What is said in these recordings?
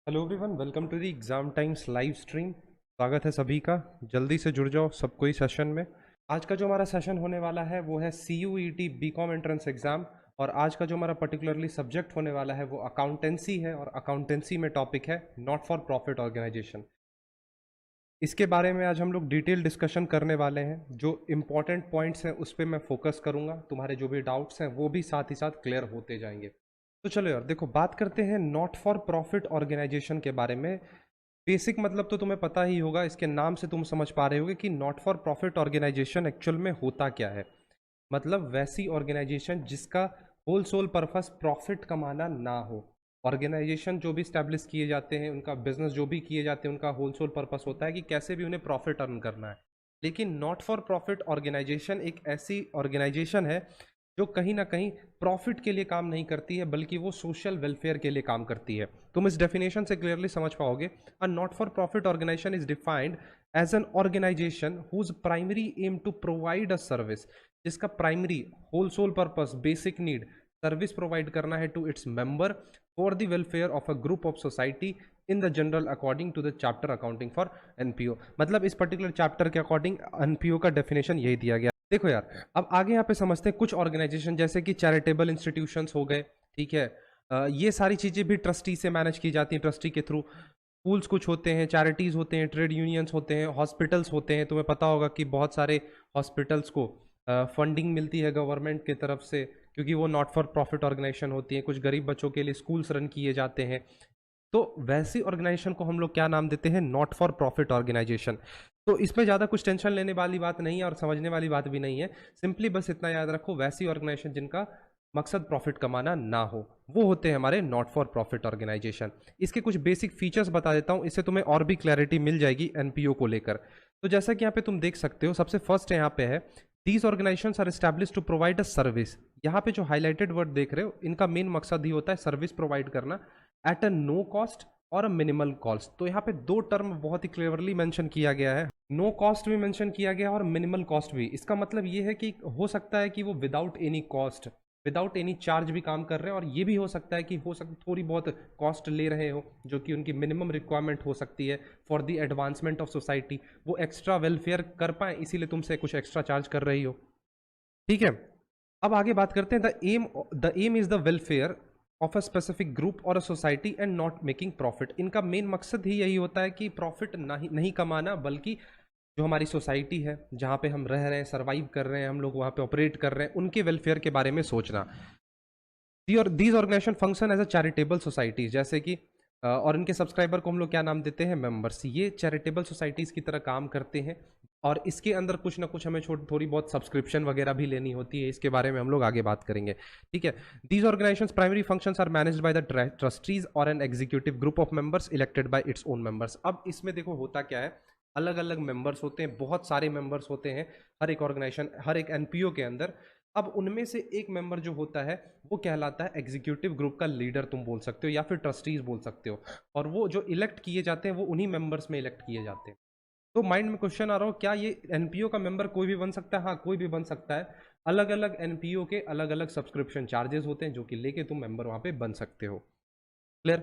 Hello everyone, welcome to the Exam Times live stream. स्वागत है सभी का। जल्दी से जुड़ जाओ सब कोई सेशन में। आज का जो हमारा सेशन होने वाला है वो है CUET बीकॉम एंट्रेंस एग्जाम। और आज का जो हमारा पर्टिकुलरली सब्जेक्ट होने वाला है वो अकाउंटेंसी है, और अकाउंटेंसी में टॉपिक है नॉट फॉर प्रॉफिट ऑर्गेनाइजेशन। इसके बारे में आज हम लोग डिटेल डिस्कशन करने वाले हैं। जो इंपॉर्टेंट पॉइंट्स हैं उस पर मैं फोकस करूंगा, तुम्हारे जो भी डाउट्स हैं वो भी साथ ही साथ क्लियर होते जाएंगे। तो चलो यार, देखो बात करते हैं नॉट फॉर प्रॉफिट ऑर्गेनाइजेशन के बारे में। बेसिक मतलब तो तुम्हें पता ही होगा, इसके नाम से तुम समझ पा रहे होगे कि not for profit organisation actual में होता क्या है। मतलब वैसी ऑर्गेनाइजेशन जिसका होल सोल पर्पस प्रॉफिट कमाना ना हो। ऑर्गेनाइजेशन जो भी स्टैब्लिश किए जाते हैं, उनका बिजनेस जो भी किए जाते हैं, उनका होल सोल पर्पस होता है कि कैसे भी उन्हें प्रॉफिट अर्न करना है। लेकिन नॉट फॉर प्रॉफिट ऑर्गेनाइजेशन एक ऐसी ऑर्गेनाइजेशन है जो कहीं ना कहीं प्रॉफिट के लिए काम नहीं करती है, बल्कि वो सोशल वेलफेयर के लिए काम करती है। तुम इस डेफिनेशन से क्लियरली समझ पाओगे। A not for profit organisation is defined as an organisation whose primary aim to provide a service, जिसका primary whole sole purpose basic need service provide करना है to its member for the welfare of a group of society in the general according to the chapter accounting for NPO. मतलब इस particular chapter के according NPO का definition यही दिया गया। देखो यार, अब आगे यहाँ पे समझते हैं कुछ ऑर्गेनाइजेशन जैसे कि चैरिटेबल इंस्टीट्यूशंस हो गए। ठीक है, ये सारी चीजें भी ट्रस्टी से मैनेज की जाती हैं, ट्रस्टी के थ्रू। स्कूल्स कुछ होते हैं, चैरिटीज होते हैं, ट्रेड यूनियंस होते हैं, हॉस्पिटल्स होते हैं। तुम्हें पता होगा कि बहुत सारे हॉस्पिटल्स को फंडिंग मिलती है गवर्नमेंट की तरफ से, क्योंकि वो नॉट फॉर प्रॉफिट ऑर्गेनाइजेशन होती है। कुछ गरीब बच्चों के लिए स्कूल्स रन किए जाते हैं। तो वैसी ऑर्गेनाइजेशन को हम लोग क्या नाम देते हैं? Not for profit organisation. तो इसमें ज़्यादा कुछ टेंशन लेने वाली बात नहीं है और समझने वाली बात भी नहीं है। सिंपली बस इतना याद रखो, वैसी ऑर्गेनाइजेशन जिनका मकसद प्रॉफिट कमाना ना हो, वो होते हैं हमारे नॉट फॉर प्रॉफिट ऑर्गेनाइजेशन। इसके कुछ बेसिक फीचर्स बता देता हूँ, इससे तुम्हें और भी क्लैरिटी मिल जाएगी एनपीओ को लेकर। तो जैसा कि यहाँ पे तुम देख सकते हो, सबसे फर्स्ट यहाँ पे है these organisations are establish to provide a service. यहाँ पे जो हाईलाइटेड वर्ड देख रहे हो, इनका मेन मकसद ही होता है सर्विस प्रोवाइड करना एट अ नो कॉस्ट और अ मिनिमल कॉस्ट। तो यहाँ पे दो टर्म बहुत ही क्लियरली मेंशन किया गया है। नो कॉस्ट भी मेंशन किया गया और मिनिमल कॉस्ट भी। इसका मतलब ये है कि हो सकता है कि वो without any cost, without any charge भी काम कर रहे हैं, और ये भी हो सकता है कि हो सकता थोड़ी बहुत कॉस्ट ले रहे हो, जो कि उनकी मिनिमम रिक्वायरमेंट हो सकती है for the advancement of society. वो एक्स्ट्रा वेलफेयर कर पाए, इसीलिए तुमसे कुछ एक्स्ट्रा चार्ज कर रही हो। ठीक है, अब आगे बात करते हैं। The aim is the welfare of a specific group और a society and not making profit. इनका मेन मकसद ही यही होता है कि प्रॉफिट नहीं कमाना, बल्कि जो हमारी सोसाइटी है, जहाँ पे हम रह रहे हैं, सर्वाइव कर रहे हैं, हम लोग वहाँ पे ऑपरेट कर रहे हैं, उनके वेलफेयर के बारे में सोचना। These organisation function as a charitable societies, जैसे कि और इनके सब्सक्राइबर को हम लोग क्या नाम देते हैं? मेंबर्स। ये चैरिटेबल सोसाइटीज की तरह काम करते हैं, और इसके अंदर कुछ ना कुछ हमें थोड़ी बहुत सब्सक्रिप्शन वगैरह भी लेनी होती है। इसके बारे में हम लोग आगे बात करेंगे। ठीक है, these organisations primary functions are managed by the trustees और an executive group of members elected by its own members. अब इसमें देखो होता क्या है, अलग अलग मेंबर्स होते हैं, बहुत सारे मेंबर्स होते हैं हर एक ऑर्गेनाइजेशन, हर एक एनपीओ के अंदर। अब उनमें से एक मेंबर जो होता है वो कहलाता है एग्जीक्यूटिव ग्रुप का लीडर, तुम बोल सकते हो, या फिर ट्रस्टीज बोल सकते हो। और वो जो इलेक्ट किए जाते हैं वो उन्हीं मेंबर्स में इलेक्ट किए जाते हैं। तो माइंड में क्वेश्चन आ रहा हो, क्या ये एनपीओ का मेंबर कोई भी बन सकता है? हाँ, कोई भी बन सकता है। अलग अलग एनपीओ के अलग अलग सब्सक्रिप्शन चार्जेस होते हैं, जो कि लेके तुम मेंबर वहां पे बन सकते हो। Clear?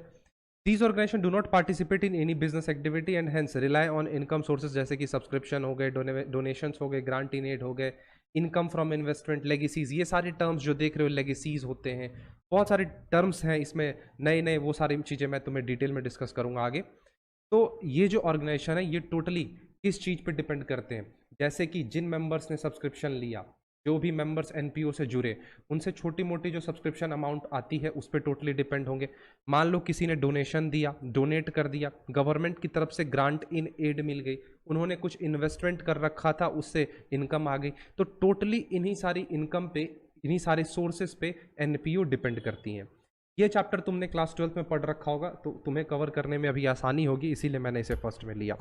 These organisation do not participate in any business activity and hence rely on income sources, जैसे कि सब्सक्रिप्शन हो गए, डोनेशंस हो गए, ग्रांट इन एड हो गए, इनकम फ्रॉम इन्वेस्टमेंट, लेगेसीज। ये सारे टर्म्स जो देख रहे हो, लेगेसीज होते हैं, बहुत सारे टर्म्स हैं इसमें नए नए। वो सारी चीज़ें मैं तुम्हें डिटेल में डिस्कस करूंगा आगे। तो ये जो ऑर्गेनाइजेशन है, ये टोटली किस चीज़ पे डिपेंड करते हैं? जैसे कि जिन मेंबर्स ने सब्सक्रिप्शन लिया, जो भी मेंबर्स एनपीओ से जुड़े, उनसे छोटी मोटी जो सब्सक्रिप्शन अमाउंट आती है उस पर टोटली डिपेंड होंगे। मान लो किसी ने डोनेशन दिया, डोनेट कर दिया, गवर्नमेंट की तरफ से ग्रांट इन एड मिल गई, उन्होंने कुछ इन्वेस्टमेंट कर रखा था, उससे इनकम आ गई। तो टोटली इन्हीं सारी इनकम पे, इन्हीं सारे सोर्सेज पे एनपीओ डिपेंड करती हैं। ये चैप्टर तुमने क्लास 12 में पढ़ रखा होगा, तो तुम्हें कवर करने में अभी आसानी होगी, इसीलिए मैंने इसे फर्स्ट में लिया।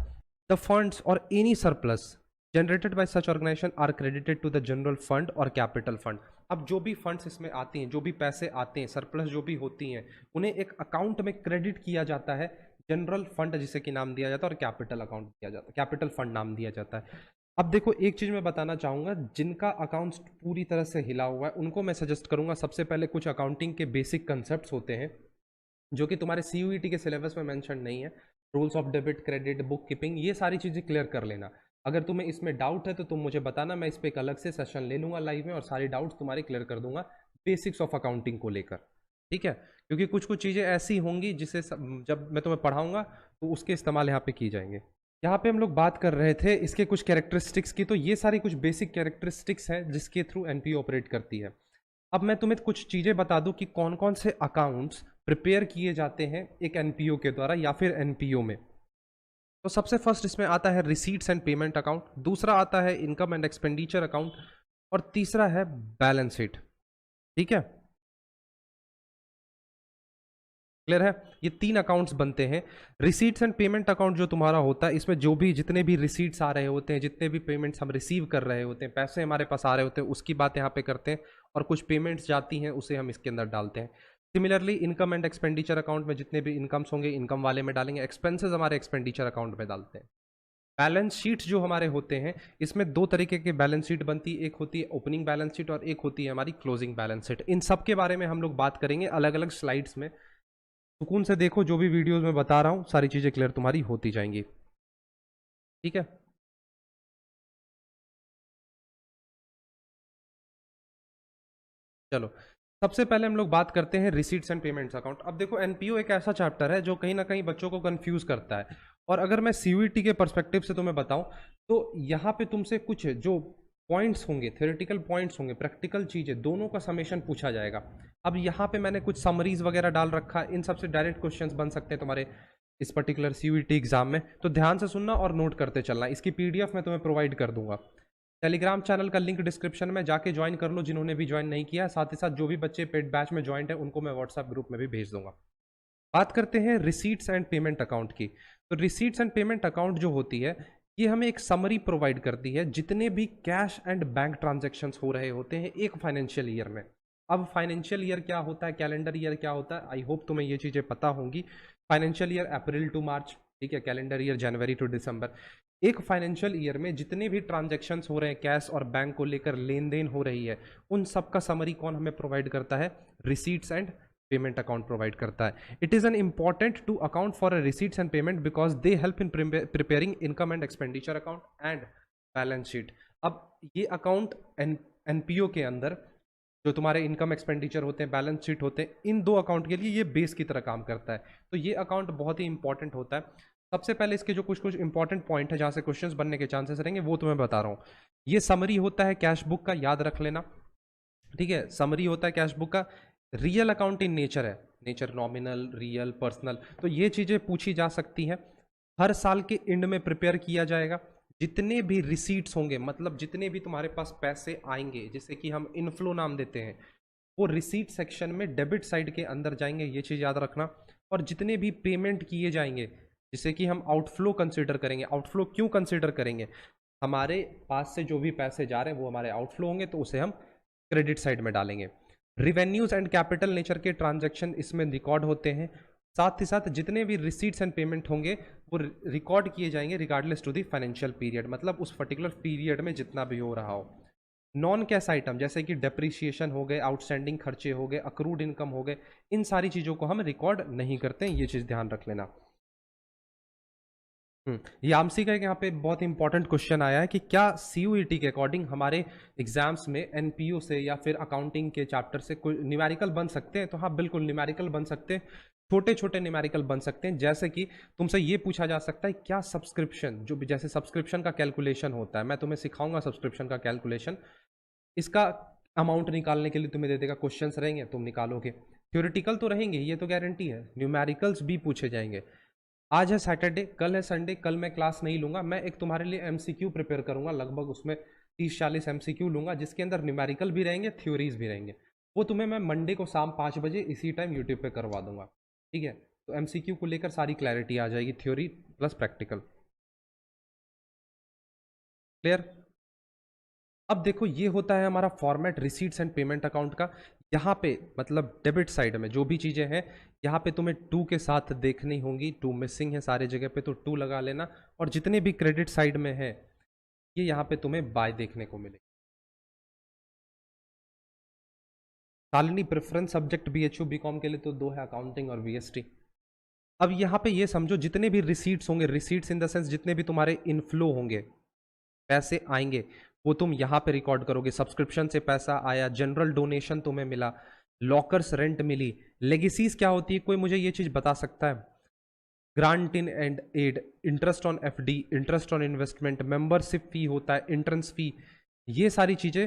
द फंड्स और any surplus generated by such organisation are credited to the general fund और कैपिटल फंड। अब जो भी फंड्स इसमें आती हैं, जो भी पैसे आते हैं, सरप्लस जो भी होती हैं, उन्हें एक अकाउंट में क्रेडिट किया जाता है। जनरल फंड जिसे कि नाम दिया जाता है, और कैपिटल अकाउंट दिया जाता है, कैपिटल फंड नाम दिया जाता है। अब देखो, एक चीज मैं बताना चाहूंगा, जिनका अकाउंट्स पूरी तरह से हिला हुआ है उनको मैं सजेस्ट करूंगा, सबसे पहले कुछ अकाउंटिंग के बेसिक कंसेप्ट होते हैं जो कि तुम्हारे CUET के सिलेबस में मेंशन नहीं है। Rules of debit, credit, book keeping, ये सारी चीज़ें क्लियर कर लेना। अगर तुम्हें इसमें डाउट है तो तुम मुझे बताना, मैं इस पर एक अलग से सेशन ले लूँगा लाइव में और सारी डाउट्स तुम्हारे क्लियर कर दूंगा बेसिक्स ऑफ अकाउंटिंग को लेकर। ठीक है, क्योंकि कुछ कुछ चीज़ें ऐसी होंगी जिसे जब मैं तुम्हें पढ़ाऊंगा तो उसके इस्तेमाल यहाँ पे की जाएंगे। यहाँ पे हम लोग बात कर रहे थे इसके कुछ कैरेक्टरिस्टिक्स की, तो ये सारी कुछ बेसिक कैरेक्टरिस्टिक्स हैं जिसके थ्रू एनपीओ ऑपरेट करती है। अब मैं तुम्हें कुछ चीज़ें बता दूं कि कौन कौन से अकाउंट्स प्रिपेयर किए जाते हैं एक एनपीओ के द्वारा या फिर एनपीओ में। तो सबसे फर्स्ट इसमें आता है रिसीट्स एंड पेमेंट अकाउंट, दूसरा आता है इनकम एंड एक्सपेंडिचर अकाउंट, और तीसरा है बैलेंस शीट। ठीक है, क्लियर है? ये 3 अकाउंट्स बनते हैं। रिसीट्स एंड पेमेंट अकाउंट जो तुम्हारा होता है, इसमें जो भी जितने भी रिसीट्स आ रहे होते हैं, जितने भी पेमेंट्स हम रिसीव कर रहे होते हैं, पैसे हमारे पास आ रहे होते हैं, उसकी बात यहाँ पे करते हैं, और कुछ पेमेंट्स जाती हैं उसे हम इसके अंदर डालते हैं। Similarly income and expenditure account में जितने भी इनकम्स होंगे इनकम वाले में डालेंगे, एक्सपेंसेस हमारे एक्सपेंडिचर अकाउंट में डालते हैं। बैलेंस शीट जो हमारे होते हैं, इसमें 2 तरीके के बैलेंस शीट बनती है, एक होती है ओपनिंग बैलेंस शीट और एक होती है हमारी क्लोजिंग बैलेंस शीट। इन सब के बारे में हम लोग बात करेंगे अलग अलग स्लाइड्स में। सुकून से देखो, जो भी वीडियोस में बता रहा हूं सारी चीजें क्लियर तुम्हारी होती जाएंगी। ठीक है, चलो सबसे पहले हम लोग बात करते हैं रिसीट्स एंड पेमेंट्स अकाउंट। अब देखो, एनपीओ एक ऐसा चैप्टर है जो कहीं ना कहीं बच्चों को कंफ्यूज करता है, और अगर मैं सीयूईटी के पर्सपेक्टिव से तुम्हें बताऊं तो यहाँ पे तुमसे कुछ जो पॉइंट्स होंगे, थ्योरेटिकल पॉइंट्स होंगे, प्रैक्टिकल चीजें, दोनों का समेशन पूछा जाएगा। अब यहाँ पे मैंने कुछ समरीज वगैरह डाल रखा है, इन सबसे डायरेक्ट क्वेश्चंस बन सकते हैं तुम्हारे इस पर्टिकुलर सीयूईटी एग्जाम में, तो ध्यान से सुनना और नोट करते चलना। इसकी पीडीएफ मैं तुम्हें प्रोवाइड कर दूंगा। टेलीग्राम चैनल का लिंक डिस्क्रिप्शन में जाके ज्वाइन कर लो जिन्होंने भी ज्वाइन नहीं किया, साथ ही साथ जो भी बच्चे पेड बैच में ज्वाइन है उनको मैं व्हाट्सएप ग्रुप में भी भेज दूंगा। बात करते हैं रिसीट्स एंड पेमेंट अकाउंट की। तो रिसीट्स एंड पेमेंट अकाउंट जो होती है, ये हमें एक समरी प्रोवाइड करती है जितने भी कैश एंड बैंक ट्रांजेक्शंस हो रहे होते हैं एक फाइनेंशियल ईयर में। अब फाइनेंशियल ईयर क्या होता है, कैलेंडर ईयर क्या होता है, आई होप तुम्हें ये चीजें पता होंगी। फाइनेंशियल ईयर अप्रैल टू मार्च, ठीक है, कैलेंडर ईयर जनवरी टू दिसंबर। एक फाइनेंशियल ईयर में जितने भी ट्रांजैक्शंस हो रहे हैं कैश और बैंक को लेकर, लेन देन हो रही है, उन सब का समरी कौन हमें प्रोवाइड करता है? Receipts and payment account provide करता है। It is an important to account for receipts and payment because they help in preparing income and expenditure account and balance sheet. अब ये अकाउंट एनपीओ के अंदर जो तुम्हारे इनकम एक्सपेंडिचर होते हैं, बैलेंस शीट होते हैं, इन 2 अकाउंट के लिए ये बेस की तरह काम करता है। तो ये अकाउंट बहुत ही इंपॉर्टेंट होता है। सबसे पहले इसके जो कुछ कुछ इंपॉर्टेंट पॉइंट है जहां से क्वेश्चंस बनने के चांसेस रहेंगे वो तुम्हें बता रहा हूं। ये समरी होता है कैश बुक का, याद रख लेना। ठीक है, समरी होता है कैश बुक का। रियल अकाउंट इन नेचर है, नेचर नॉमिनल, रियल, पर्सनल, तो ये चीजें पूछी जा सकती हैं। हर साल के एंड में प्रिपेयर किया जाएगा। जितने भी रिसीट्स होंगे, मतलब जितने भी तुम्हारे पास पैसे आएंगे, जिसे कि हम इनफ्लो नाम देते हैं, वो रिसीट सेक्शन में डेबिट साइड के अंदर जाएंगे, ये चीज याद रखना। और जितने भी पेमेंट किए जाएंगे जिसे कि हम आउटफ्लो कंसीडर करेंगे। आउटफ्लो क्यों कंसीडर करेंगे? हमारे पास से जो भी पैसे जा रहे हैं वो हमारे आउटफ्लो होंगे, तो उसे हम क्रेडिट साइड में डालेंगे। रिवेन्यूज एंड कैपिटल नेचर के ट्रांजैक्शन इसमें रिकॉर्ड होते हैं। साथ ही साथ जितने भी रिसीट्स एंड पेमेंट होंगे वो रिकॉर्ड किए जाएंगे regardless to the financial period, मतलब उस पर्टिकुलर पीरियड में जितना भी हो रहा हो। नॉन कैश आइटम जैसे कि डेप्रिसिएशन हो गए, आउटस्टैंडिंग खर्चे हो गए, अक्रूड इनकम हो गए, इन सारी चीज़ों को हम रिकॉर्ड नहीं करते हैं, ये चीज़ ध्यान रख लेना। यामसी का एक यहाँ पे बहुत इंपॉर्टेंट क्वेश्चन आया है कि क्या सीयूईटी के अकॉर्डिंग हमारे एग्जाम्स में एनपीओ से या फिर अकाउंटिंग के चैप्टर से कोई न्यूमेरिकल बन सकते हैं? तो हाँ, बिल्कुल न्यूमेरिकल बन सकते हैं, छोटे छोटे न्यूमेरिकल बन सकते हैं। जैसे कि तुमसे ये पूछा जा सकता है क्या सब्सक्रिप्शन, जो भी जैसे सब्सक्रिप्शन का कैलकुलेशन होता है, मैं तुम्हें सिखाऊंगा सब्सक्रिप्शन का कैलकुलेशन। इसका अमाउंट निकालने के लिए तुम्हें दे देगा, क्वेश्चंस रहेंगे, तुम निकालोगे। थ्योरेटिकल तो रहेंगे, ये तो गारंटी है, न्यूमेरिकल्स भी पूछे जाएंगे। आज है सैटरडे, कल है संडे, कल मैं क्लास नहीं लूंगा, मैं एक तुम्हारे लिए एमसीक्यू प्रिपेयर करूंगा, लगभग उसमें 30-40 एमसीक्यू लूंगा जिसके अंदर न्यूमेरिकल भी रहेंगे, थ्योरीज भी रहेंगे। वो तुम्हें मैं मंडे को शाम 5 बजे इसी टाइम यूट्यूब पे करवा दूंगा। ठीक है, तो एमसीक्यू को लेकर सारी क्लैरिटी आ जाएगी, थ्योरी प्लस प्रैक्टिकल। क्लियर? अब देखो, ये होता है हमारा format receipts and payment account का। यहाँ पे मतलब डेबिट साइड में जो भी चीज़ें हैं, यहाँ पे तुम्हें टू के साथ देखनी होंगी, टू मिसिंग है सारे जगह पे, तो टू लगा लेना। और जितने भी क्रेडिट साइड में है, ये यहाँ पे तुम्हें बाय देखने को मिलेगा। Shalini preference subject BHU BCom के लिए तो दो है, अकाउंटिंग और वीएसटी। अब यहाँ पे ये समझो जितने भी रिसीट्स होंगे, रिसीट्स इन द सेंस जितने भी तुम्हारे इनफ्लो होंगे, पैसे आएंगे, वो तुम यहाँ पे रिकॉर्ड करोगे। सब्सक्रिप्शन से पैसा आया, जनरल डोनेशन तुम्हें मिला, लॉकर्स रेंट मिली। लेगेसीज क्या होती है, कोई मुझे ये चीज बता सकता है? Grant in and aid, interest on FD, interest on investment, membership fee होता है, एंट्रेंस फी, ये सारी चीजें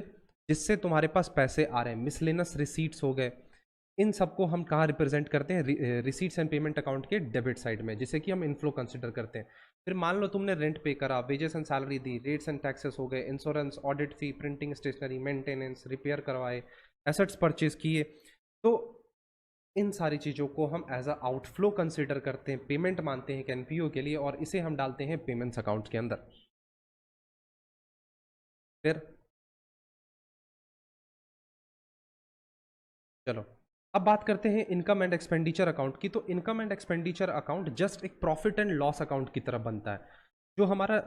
जिससे तुम्हारे पास पैसे आ रहे हैं। मिसलेनस रिसीट्स हो गए, इन सबको हम कहाँ रिप्रेजेंट करते हैं? रिसीट्स एंड पेमेंट अकाउंट के डेबिट साइड में, जिसे कि हम इनफ्लो कंसिडर करते हैं। फिर मान लो तुमने रेंट पे करा, wages and salary the, rates and taxes हो गए, इंश्योरेंस, ऑडिट फी, प्रिंटिंग स्टेशनरी, मेंटेनेंस, रिपेयर करवाए, एसेट्स परचेज किए, तो इन सारी चीज़ों को हम एज अ आउटफ्लो कंसिडर करते हैं, पेमेंट मानते हैं एनपीओ के लिए, और इसे हम डालते हैं पेमेंट्स अकाउंट के अंदर। फिर चलो अब बात करते हैं इनकम एंड एक्सपेंडिचर अकाउंट की। तो income and expenditure account just एक प्रॉफिट एंड लॉस अकाउंट की तरह बनता है। जो हमारा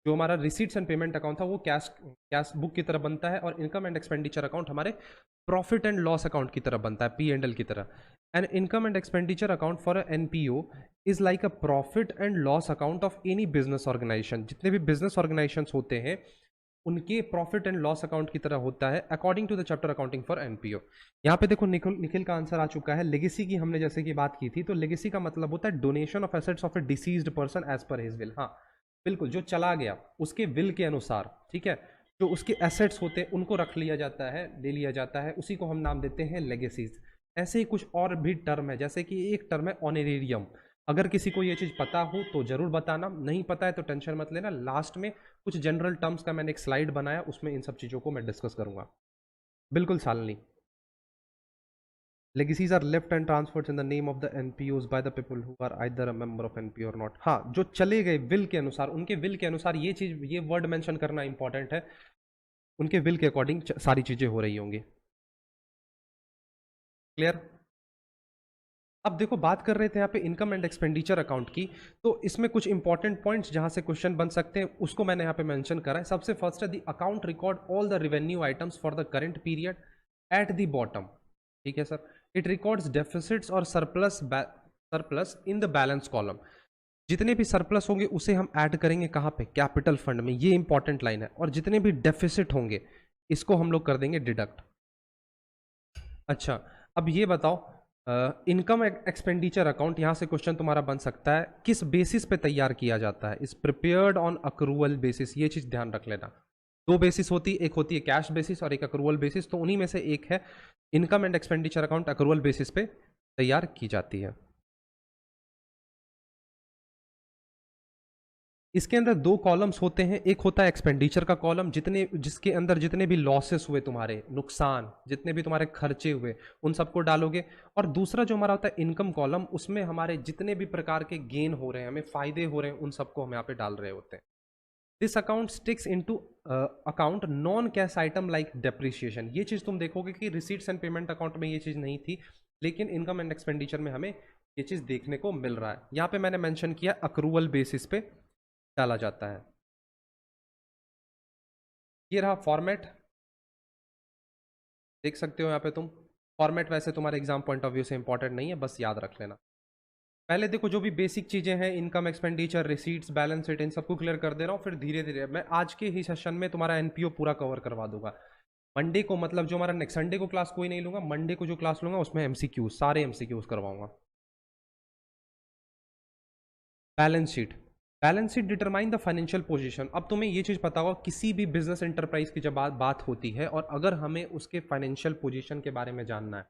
जो हमारा रिसीट्स एंड पेमेंट अकाउंट था वो कैश कैश बुक की तरह बनता है, और इनकम एंड एक्सपेंडिचर अकाउंट हमारे प्रॉफिट एंड लॉस अकाउंट की तरह बनता है, पी एंड एल की तरह। And income and expenditure account for a NPO is like a profit and loss account of any business organisation. जितने भी बिजनेस ऑर्गेनाइजेशन होते हैं उनके प्रॉफिट एंड लॉस अकाउंट की तरह होता है, according to the chapter accounting for NPO. यहाँ पे देखो निखिल निखिल का आंसर आ चुका है। लेगेसी की हमने जैसे कि बात की थी, तो लेगेसी का मतलब होता है donation of assets of a deceased person as per his will. हाँ बिल्कुल, जो चला गया उसके विल के अनुसार, ठीक है, जो उसके एसेट्स होते हैं उनको रख लिया जाता है, ले लिया जाता है, उसी को हम नाम देते हैं लेगेसीज। ऐसे ही कुछ और भी टर्म है, जैसे कि एक टर्म है ऑनरेरियम। अगर किसी को ये चीज़ पता हो तो जरूर बताना, नहीं पता है तो टेंशन मत लेना, लास्ट में कुछ जनरल टर्म्स का मैंने एक स्लाइड बनाया, उसमें इन सब चीज़ों को मैं डिस्कस करूंगा। बिल्कुल Shalini. Legacies are left and transferred in the name of the NPOs by the people who are either a member of NPO or not। हाँ, जो चले गए विल के अनुसार, उनके विल के अनुसार, ये चीज, ये वर्ड मेंशन करना इंपॉर्टेंट है, उनके विल के अकॉर्डिंग सारी चीजें हो रही होंगी। क्लियर? अब देखो बात कर रहे थे यहाँ पे इनकम एंड एक्सपेंडिचर अकाउंट की, तो इसमें कुछ इंपॉर्टेंट पॉइंट्स जहां से क्वेश्चन बन सकते हैं उसको मैंने यहाँ पे मेंशन करा है। सबसे फर्स्ट है the account record all the revenue items for the current period at the bottom. ठीक है सर। इट रिकॉर्ड्स डेफिसिट्स और surplus surplus in the balance column. जितने भी सरप्लस होंगे उसे हम ऐड करेंगे कहाँ पे? कैपिटल फंड में। ये इंपॉर्टेंट लाइन है। और जितने भी डेफिसिट होंगे इसको हम लोग कर देंगे डिडक्ट। अच्छा, अब ये बताओ, इनकम एक्सपेंडिचर अकाउंट, यहां से क्वेश्चन तुम्हारा बन सकता है, किस बेसिस पे तैयार किया जाता है? इस प्रिपेयर्ड ऑन अक्रूवल बेसिस। ये चीज ध्यान रख लेना। दो बेसिस होती है, एक होती है कैश बेसिस और एक अक्रूवल बेसिस, तो उन्हीं में से एक है income and expenditure account, accrual basis पे तैयार की जाती है। इसके अंदर दो कॉलम्स होते हैं, एक होता है एक्सपेंडिचर का कॉलम, जिसके अंदर जितने भी लॉसेस हुए, तुम्हारे नुकसान, जितने भी तुम्हारे खर्चे हुए, उन सबको डालोगे। और दूसरा जो हमारा होता है इनकम कॉलम, उसमें हमारे जितने भी प्रकार के गेन हो रहे हैं, हमें फायदे हो रहे हैं, उन सबको हम यहाँ पे डाल रहे होते हैं। This account takes into account non cash item like depreciation. ये चीज तुम देखोगे कि रिसीट्स एंड पेमेंट अकाउंट में ये चीज नहीं थी, लेकिन इनकम एंड एक्सपेंडिचर में हमें ये चीज देखने को मिल रहा है। यहाँ पे मैंने मेंशन किया अक्रूवल बेसिस पे डाला जाता है। ये रहा फॉर्मेट, देख सकते हो यहाँ पे तुम। फॉर्मेट वैसे तुम्हारे एग्जाम पॉइंट ऑफ व्यू से इंपॉर्टेंट नहीं है, बस याद रख लेना। पहले देखो जो भी बेसिक चीजें हैं, income expenditure, receipts, balance sheet, इन सबको क्लियर कर दे रहा हूँ। फिर धीरे धीरे मैं आज के ही सेशन में तुम्हारा एनपीओ पूरा कवर करवा दूंगा। मंडे को, मतलब जो हमारा नेक्स्ट संडे को क्लास कोई नहीं लूंगा, मंडे को जो क्लास लूंगा उसमें एमसीक्यूज, सारे एमसीक्यूज करवाऊंगा। Balance sheet, balance sheet determine the financial position. अब तुम्हें ये चीज पता होगा, किसी भी बिजनेस एंटरप्राइज की जब बात होती है और अगर हमें उसके फाइनेंशियल पोजीशन के बारे में जानना है,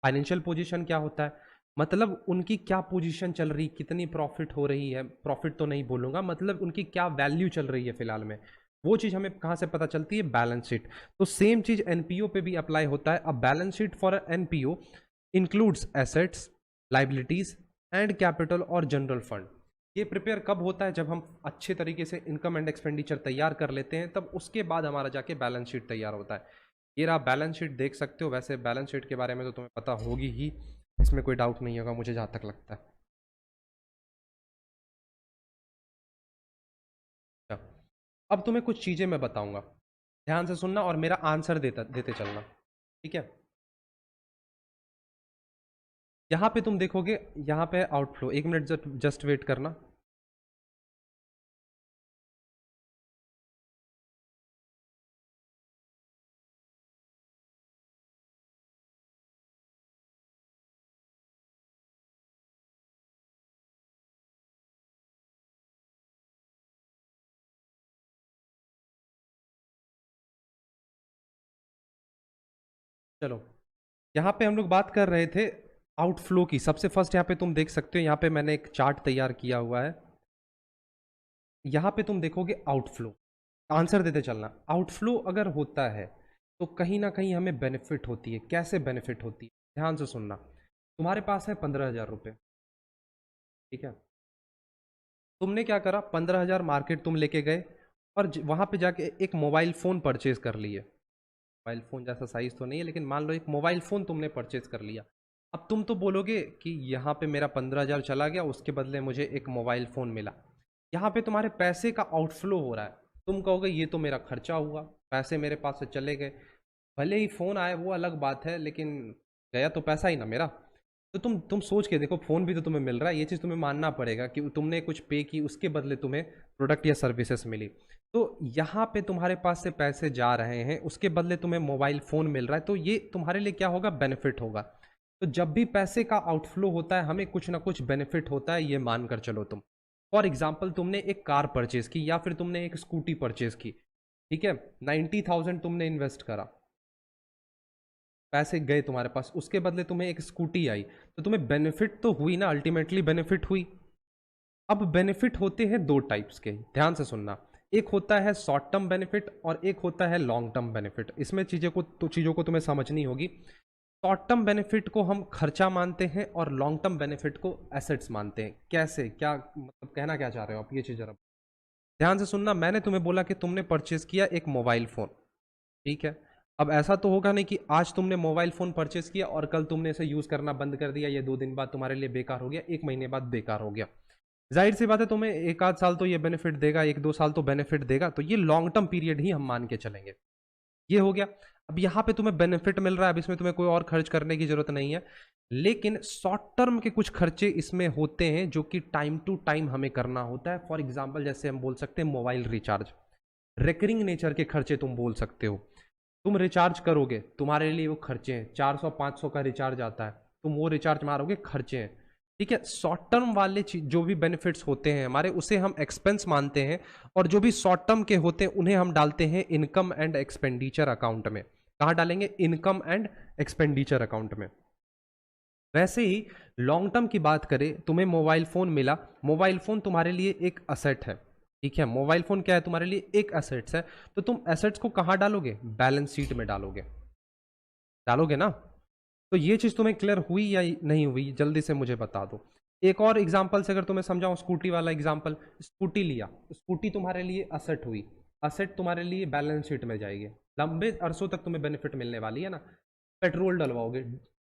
फाइनेंशियल पोजीशन क्या होता है, मतलब उनकी क्या पोजीशन चल रही, कितनी प्रॉफिट हो रही है, प्रॉफिट तो नहीं बोलूंगा, मतलब उनकी क्या वैल्यू चल रही है फिलहाल में, वो चीज हमें कहां से पता चलती है? Balance sheet. तो सेम चीज एनपीओ पे भी अप्लाई होता है। अब balance sheet for NPO includes assets, liabilities and capital और जनरल फंड। ये प्रिपेयर कब होता है? जब हम अच्छे तरीके से इनकम एंड एक्सपेंडिचर तैयार कर लेते हैं, तब उसके बाद हमारा जाके बैलेंस शीट तैयार होता है। ये रहा बैलेंस शीट, देख सकते हो। वैसे बैलेंस शीट के बारे में तो तुम्हें पता होगी ही, इसमें कोई डाउट नहीं होगा मुझे जहाँ तक लगता है। अच्छा, अब तुम्हें कुछ चीज़ें मैं बताऊंगा, ध्यान से सुनना और मेरा आंसर देते चलना। ठीक है, यहाँ पे तुम देखोगे, यहाँ पे आउटफ्लो, 1 मिनट जस्ट वेट करना। चलो, यहाँ पे हम लोग बात कर रहे थे आउटफ्लो की। सबसे फर्स्ट यहाँ पे तुम देख सकते हो, यहाँ पे मैंने एक चार्ट तैयार किया हुआ है। यहाँ पे तुम देखोगे आउटफ्लो, आंसर देते चलना। आउटफ्लो अगर होता है तो कहीं ना कहीं हमें बेनिफिट होती है। कैसे बेनिफिट होती है, ध्यान से सुनना। तुम्हारे पास है 15,000 रुपये, ठीक है। तुमने क्या करा, 15,000 मार्केट तुम लेके गए और वहां पे जाके एक मोबाइल फ़ोन परचेज कर लिए। मोबाइल फ़ोन जैसा साइज़ तो नहीं है, लेकिन मान लो एक मोबाइल फ़ोन तुमने परचेज कर लिया। अब तुम तो बोलोगे कि यहाँ पे मेरा 15,000 चला गया, उसके बदले मुझे एक मोबाइल फ़ोन मिला। यहाँ पे तुम्हारे पैसे का आउटफ्लो हो रहा है। तुम कहोगे ये तो मेरा खर्चा हुआ, पैसे मेरे पास से चले गए। भले ही फ़ोन आए वो अलग बात है, लेकिन गया तो पैसा ही ना मेरा। तो तुम सोच के देखो, फ़ोन भी तो तुम्हें मिल रहा है, ये चीज़ तुम्हें मानना पड़ेगा कि तुमने कुछ पे की, उसके बदले तुम्हें प्रोडक्ट या सर्विसेज मिली। तो यहाँ पे तुम्हारे पास से पैसे जा रहे हैं, उसके बदले तुम्हें मोबाइल फ़ोन मिल रहा है, तो ये तुम्हारे लिए क्या होगा, बेनिफिट होगा। तो जब भी पैसे का आउटफ्लो होता है, हमें कुछ ना कुछ बेनिफिट होता है, ये मान कर चलो तुम। फॉर एग्जाम्पल, तुमने एक कार परचेज की या फिर तुमने एक स्कूटी परचेज की, ठीक है। 90,000 तुमने इन्वेस्ट करा, पैसे गए तुम्हारे पास, उसके बदले तुम्हें एक स्कूटी आई, तो तुम्हें बेनिफिट तो हुई ना, अल्टीमेटली बेनिफिट हुई। अब बेनिफिट होते हैं दो टाइप्स के, ध्यान से सुनना। एक होता है शॉर्ट टर्म बेनिफिट और एक होता है लॉन्ग टर्म बेनिफिट। इसमें चीज़ों को तुम्हें समझनी होगी। शॉर्ट टर्म बेनिफिट को हम खर्चा मानते हैं और लॉन्ग टर्म बेनिफिट को एसेट्स मानते हैं। कैसे, क्या मतलब कहना क्या चाह रहे हो आप, ये चीज़ जरा ध्यान से सुनना। मैंने तुम्हें बोला कि तुमने परचेज किया एक मोबाइल फ़ोन, ठीक है। अब ऐसा तो होगा नहीं कि आज तुमने मोबाइल फ़ोन परचेज किया और कल तुमने इसे यूज़ करना बंद कर दिया, ये 2 दिन बाद तुम्हारे लिए बेकार हो गया, 1 महीने बाद बेकार हो गया। जाहिर सी बात है, तुम्हें एक आध साल तो ये बेनिफिट देगा, 1-2 साल तो बेनिफिट देगा, तो ये लॉन्ग टर्म पीरियड ही हम मान के चलेंगे। ये हो गया। अब यहाँ पे तुम्हें बेनिफिट मिल रहा है, अब इसमें तुम्हें कोई और खर्च करने की जरूरत नहीं है। लेकिन शॉर्ट टर्म के कुछ खर्चे इसमें होते हैं जो कि टाइम टू टाइम हमें करना होता है। फॉर एग्जाम्पल, जैसे हम बोल सकते हैं मोबाइल रिचार्ज, रेकरिंग नेचर के खर्चे तुम बोल सकते हो। तुम रिचार्ज करोगे, तुम्हारे लिए वो खर्चे हैं, 400-500 का रिचार्ज आता है, तुम वो रिचार्ज मारोगे, खर्चे हैं, ठीक है। शॉर्ट टर्म वाले जो भी बेनिफिट्स होते हैं हमारे, उसे हम एक्सपेंस मानते हैं, और जो भी शॉर्ट टर्म के होते हैं उन्हें हम डालते हैं इनकम एंड एक्सपेंडिचर अकाउंट में। कहाँ डालेंगे, इनकम एंड एक्सपेंडिचर अकाउंट में। वैसे ही लॉन्ग टर्म की बात करें, तुम्हें मोबाइल फोन मिला, मोबाइल फोन तुम्हारे लिए एक असेट है, ठीक है। मोबाइल फोन क्या है, तुम्हारे लिए एक एसेट्स है। तो तुम एसेट्स को कहाँ डालोगे, बैलेंस शीट में डालोगे, डालोगे ना। तो ये चीज़ तुम्हें क्लियर हुई या नहीं हुई, जल्दी से मुझे बता दो। एक और एग्जांपल से अगर तुम्हें समझाऊं, स्कूटी वाला एग्जांपल, स्कूटी लिया, स्कूटी तुम्हारे लिए असेट हुई, असेट तुम्हारे लिए बैलेंस शीट में जाएगी, लंबे अरसों तक तुम्हें बेनिफिट मिलने वाली है ना। पेट्रोल डलवाओगे,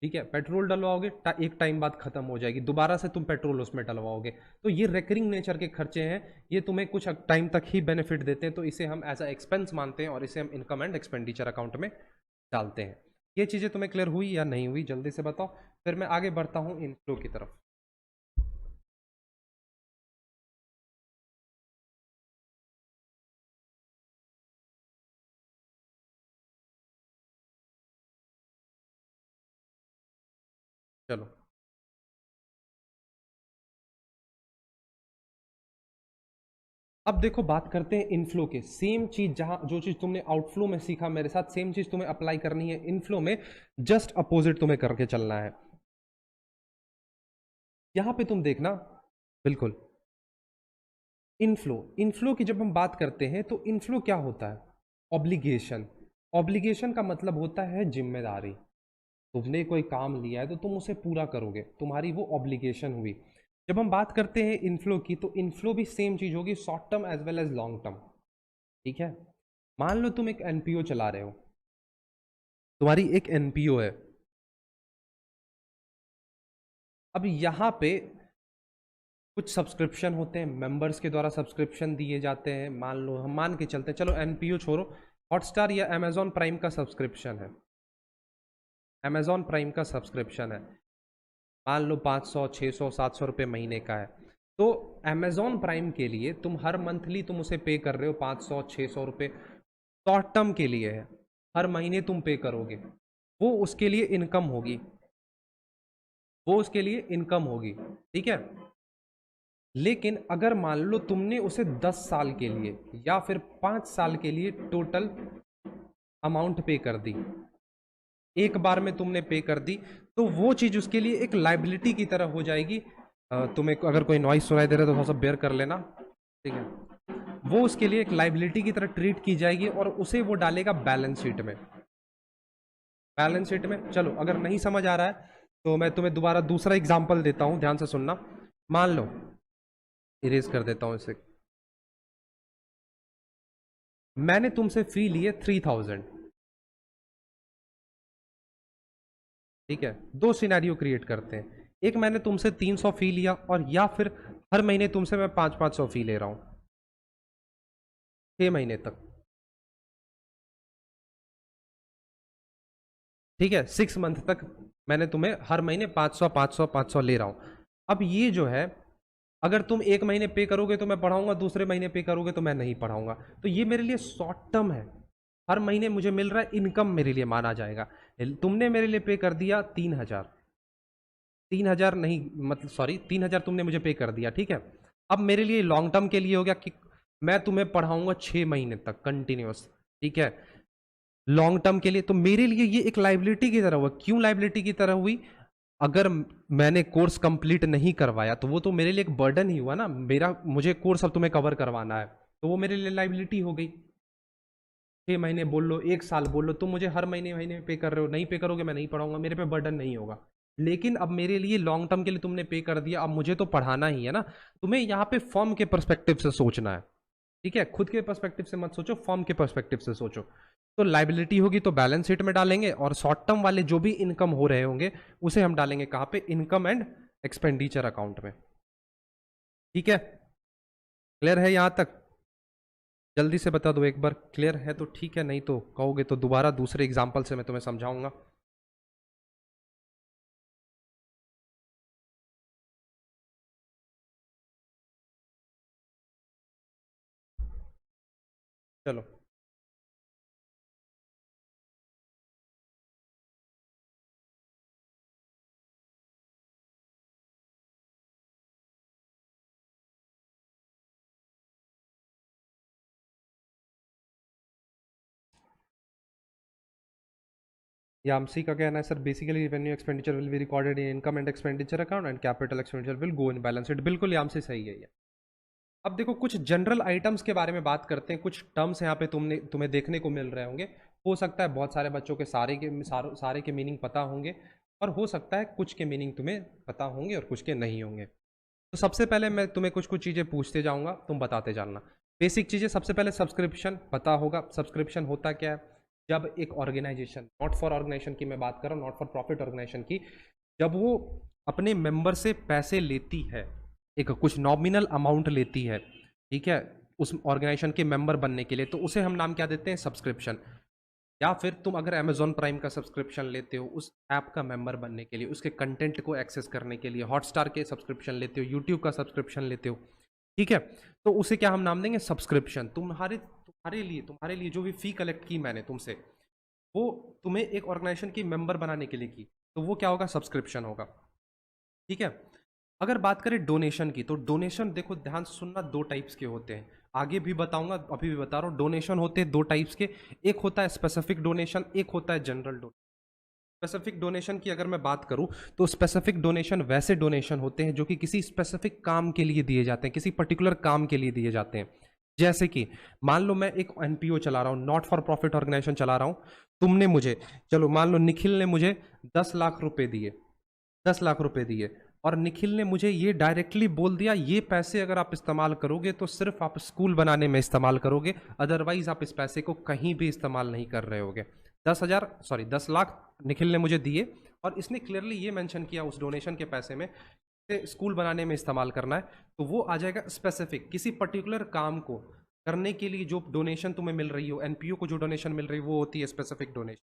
ठीक है, पेट्रोल डलवाओगे, एक टाइम बाद खत्म हो जाएगी, दोबारा से तुम पेट्रोल उसमें डलवाओगे। तो ये रिकरिंग नेचर के खर्चे हैं, ये तुम्हें कुछ टाइम तक ही बेनिफिट देते हैं, तो इसे हम एज अ एक्सपेंस मानते हैं और इसे हम इनकम एंड एक्सपेंडिचर अकाउंट में डालते हैं। ये चीज़ें तुम्हें क्लियर हुई या नहीं हुई, जल्दी से बताओ, फिर मैं आगे बढ़ता हूँ इनफ्लो की तरफ। चलो, अब देखो बात करते हैं इनफ्लो के। सेम चीज, जहां जो चीज तुमने आउटफ्लो में सीखा मेरे साथ, सेम चीज तुम्हें अप्लाई करनी है इनफ्लो में, जस्ट अपोजिट तुम्हें करके चलना है। यहां पे तुम देखना, बिल्कुल। इनफ्लो, इनफ्लो की जब हम बात करते हैं तो इनफ्लो क्या होता है, ऑब्लिगेशन। ऑब्लिगेशन का मतलब होता है जिम्मेदारी। तुमने कोई काम लिया है तो तुम उसे पूरा करोगे, तुम्हारी वो ऑब्लिगेशन हुई। जब हम बात करते हैं इनफ्लो की, तो इनफ्लो भी सेम चीज होगी, short term as well as long term, ठीक है। मान लो तुम एक एनपीओ चला रहे हो, तुम्हारी एक एनपीओ है। अब यहाँ पे कुछ सब्सक्रिप्शन होते हैं, मेंबर्स के द्वारा सब्सक्रिप्शन दिए जाते हैं। मान लो, हम मान के चलते हैं, चलो एनपीओ छोड़ो, हॉटस्टार या अमेजॉन प्राइम का सब्सक्रिप्शन है, अमेजॉन प्राइम का सब्सक्रिप्शन है, मान लो 500 600 700 रुपये महीने का है, तो अमेजॉन प्राइम के लिए तुम हर मंथली तुम उसे पे कर रहे हो 500 600 रुपये, शॉर्ट टर्म के लिए है, हर महीने तुम पे करोगे, वो उसके लिए इनकम होगी, वो उसके लिए इनकम होगी, ठीक है। लेकिन अगर मान लो तुमने उसे 10 साल के लिए या फिर 5 साल के लिए टोटल अमाउंट पे कर दी, एक बार में तुमने पे कर दी, तो वो चीज उसके लिए एक लाइबिलिटी की तरह हो जाएगी। तुम्हें अगर कोई नॉइस सुनाई दे रहा है तो थोड़ा सा बेयर कर लेना, ठीक है। वो उसके लिए एक लाइबिलिटी की तरह ट्रीट की जाएगी और उसे वो डालेगा बैलेंस शीट में, बैलेंस शीट में। चलो अगर नहीं समझ आ रहा है तो मैं तुम्हें दोबारा दूसरा एग्जांपल देता हूं, ध्यान से सुनना। मान लो, इरेज कर देता हूं इसे, मैंने तुमसे फी लिए 3000, ठीक है। दो सिनेरियो क्रिएट करते हैं, एक मैंने तुमसे 300 फी लिया, और या फिर हर महीने तुमसे मैं 500 फी ले रहा हूं 6 महीने तक, ठीक है। 6 मंथ तक मैंने तुम्हें हर महीने 500 500 500 ले रहा हूं। अब ये जो है, अगर तुम एक महीने पे करोगे तो मैं पढ़ाऊंगा, दूसरे महीने पे करोगे तो मैं नहीं पढ़ाऊंगा, तो ये मेरे लिए शॉर्ट टर्म है, हर महीने मुझे मिल रहा है, इनकम मेरे लिए माना जाएगा। तुमने मेरे लिए पे कर दिया 3000, 3000 नहीं, मतलब सॉरी 3000 तुमने मुझे पे कर दिया, ठीक है। अब मेरे लिए लॉन्ग टर्म के लिए हो गया कि मैं तुम्हें पढ़ाऊंगा 6 महीने तक कंटिन्यूस, ठीक है, लॉन्ग टर्म के लिए। तो मेरे लिए ये एक लाइबिलिटी की तरह हुआ। क्यों लाइबिलिटी की तरह हुई? अगर मैंने कोर्स कंप्लीट नहीं करवाया तो वो तो मेरे लिए एक बर्डन ही हुआ ना, मेरा मुझे कोर्स अब तुम्हें कवर करवाना है, तो वो मेरे लिए लाइबिलिटी हो गई। 6 महीने बोल लो, 1 साल बोल लो, तुम मुझे हर महीने महीने पे कर रहे हो, नहीं पे करोगे मैं नहीं पढ़ाऊंगा, मेरे पे बर्डन नहीं होगा। लेकिन अब मेरे लिए लॉन्ग टर्म के लिए तुमने पे कर दिया, अब मुझे तो पढ़ाना ही है ना। तुम्हें यहाँ पे फॉर्म के पर्सपेक्टिव से सोचना है, ठीक है, खुद के पर्सपेक्टिव से मत सोचो, फॉर्म के पर्सपेक्टिव से सोचो। तो लाइबिलिटी होगी तो बैलेंस शीट में डालेंगे, और शॉर्ट टर्म वाले जो भी इनकम हो रहे होंगे उसे हम डालेंगे कहां पे? इनकम एंड एक्सपेंडिचर अकाउंट में, ठीक है। क्लियर है यहां तक? जल्दी से बता दो एक बार, क्लियर है तो ठीक है, नहीं तो कहोगे तो दोबारा दूसरे एग्जाम्पल से मैं तुम्हें समझाऊंगा। चलो, यामसी का कहना है sir, basically revenue expenditure will be recorded in income and expenditure account and capital expenditure will go in balance sheet. बिल्कुल यामसी सही है ये। अब देखो, कुछ जनरल आइटम्स के बारे में बात करते हैं। कुछ टर्म्स यहाँ पे तुम्हें देखने को मिल रहे होंगे। हो सकता है बहुत सारे बच्चों के सारे के मीनिंग पता होंगे, और हो सकता है कुछ के मीनिंग तुम्हें पता होंगे और कुछ के नहीं होंगे। तो सबसे पहले मैं तुम्हें कुछ कुछ चीज़ें पूछते जाऊंगा, तुम बताते जाना। बेसिक चीज़ें, सबसे पहले सब्सक्रिप्शन पता होगा। सब्सक्रिप्शन होता क्या है? जब एक ऑर्गेनाइजेशन, नॉट फॉर ऑर्गेनाइजेशन की मैं बात कर रहा हूँ, नॉट फॉर प्रॉफिट ऑर्गेनाइजेशन की, जब वो अपने मेंबर से पैसे लेती है, एक कुछ नॉमिनल अमाउंट लेती है, ठीक है, उस ऑर्गेनाइजेशन के मेंबर बनने के लिए, तो उसे हम नाम क्या देते हैं? सब्सक्रिप्शन। या फिर तुम अगर अमेजॉन प्राइम का सब्सक्रिप्शन लेते हो उस ऐप का मेंबर बनने के लिए, उसके कंटेंट को एक्सेस करने के लिए, हॉटस्टार के सब्सक्रिप्शन लेते हो, यूट्यूब का सब्सक्रिप्शन लेते हो, ठीक है, तो उसे क्या हम नाम देंगे? सब्सक्रिप्शन। तुम्हारे लिए जो भी फी कलेक्ट की मैंने तुमसे, वो तुम्हें एक ऑर्गेनाइजेशन की मेंबर बनाने के लिए की, तो वो क्या होगा? सब्सक्रिप्शन होगा, ठीक है। अगर बात करें डोनेशन की, तो डोनेशन देखो ध्यान से सुनना, दो टाइप्स के होते हैं, आगे भी बताऊंगा, अभी भी बता रहा हूं। डोनेशन होते हैं दो टाइप्स के, एक होता है स्पेसिफिक डोनेशन, एक होता है जनरल डोनेशन। स्पेसिफिक डोनेशन की अगर मैं बात करूं, तो स्पेसिफिक डोनेशन वैसे डोनेशन होते हैं जो कि किसी स्पेसिफिक काम के लिए दिए जाते हैं, किसी पर्टिकुलर काम के लिए दिए जाते हैं। जैसे कि मान लो मैं एक एनपीओ चला रहा हूं, नॉट फॉर प्रॉफिट ऑर्गेनाइजेशन चला रहा हूं, तुमने मुझे, चलो मान लो निखिल ने मुझे 10 लाख रुपए दिए, 10 लाख रुपए दिए, और निखिल ने मुझे ये डायरेक्टली बोल दिया, ये पैसे अगर आप इस्तेमाल करोगे तो सिर्फ आप स्कूल बनाने में इस्तेमाल करोगे, अदरवाइज आप इस पैसे को कहीं भी इस्तेमाल नहीं कर रहे होगे। 10 लाख निखिल ने मुझे दिए, और इसने क्लियरली ये मेंशन किया उस डोनेशन के पैसे में स्कूल बनाने में इस्तेमाल करना है, तो वो आ जाएगा स्पेसिफिक। किसी पर्टिकुलर काम को करने के लिए जो डोनेशन तुम्हें मिल रही हो, एनपीओ को जो डोनेशन मिल रही है, वो होती है स्पेसिफिक डोनेशन।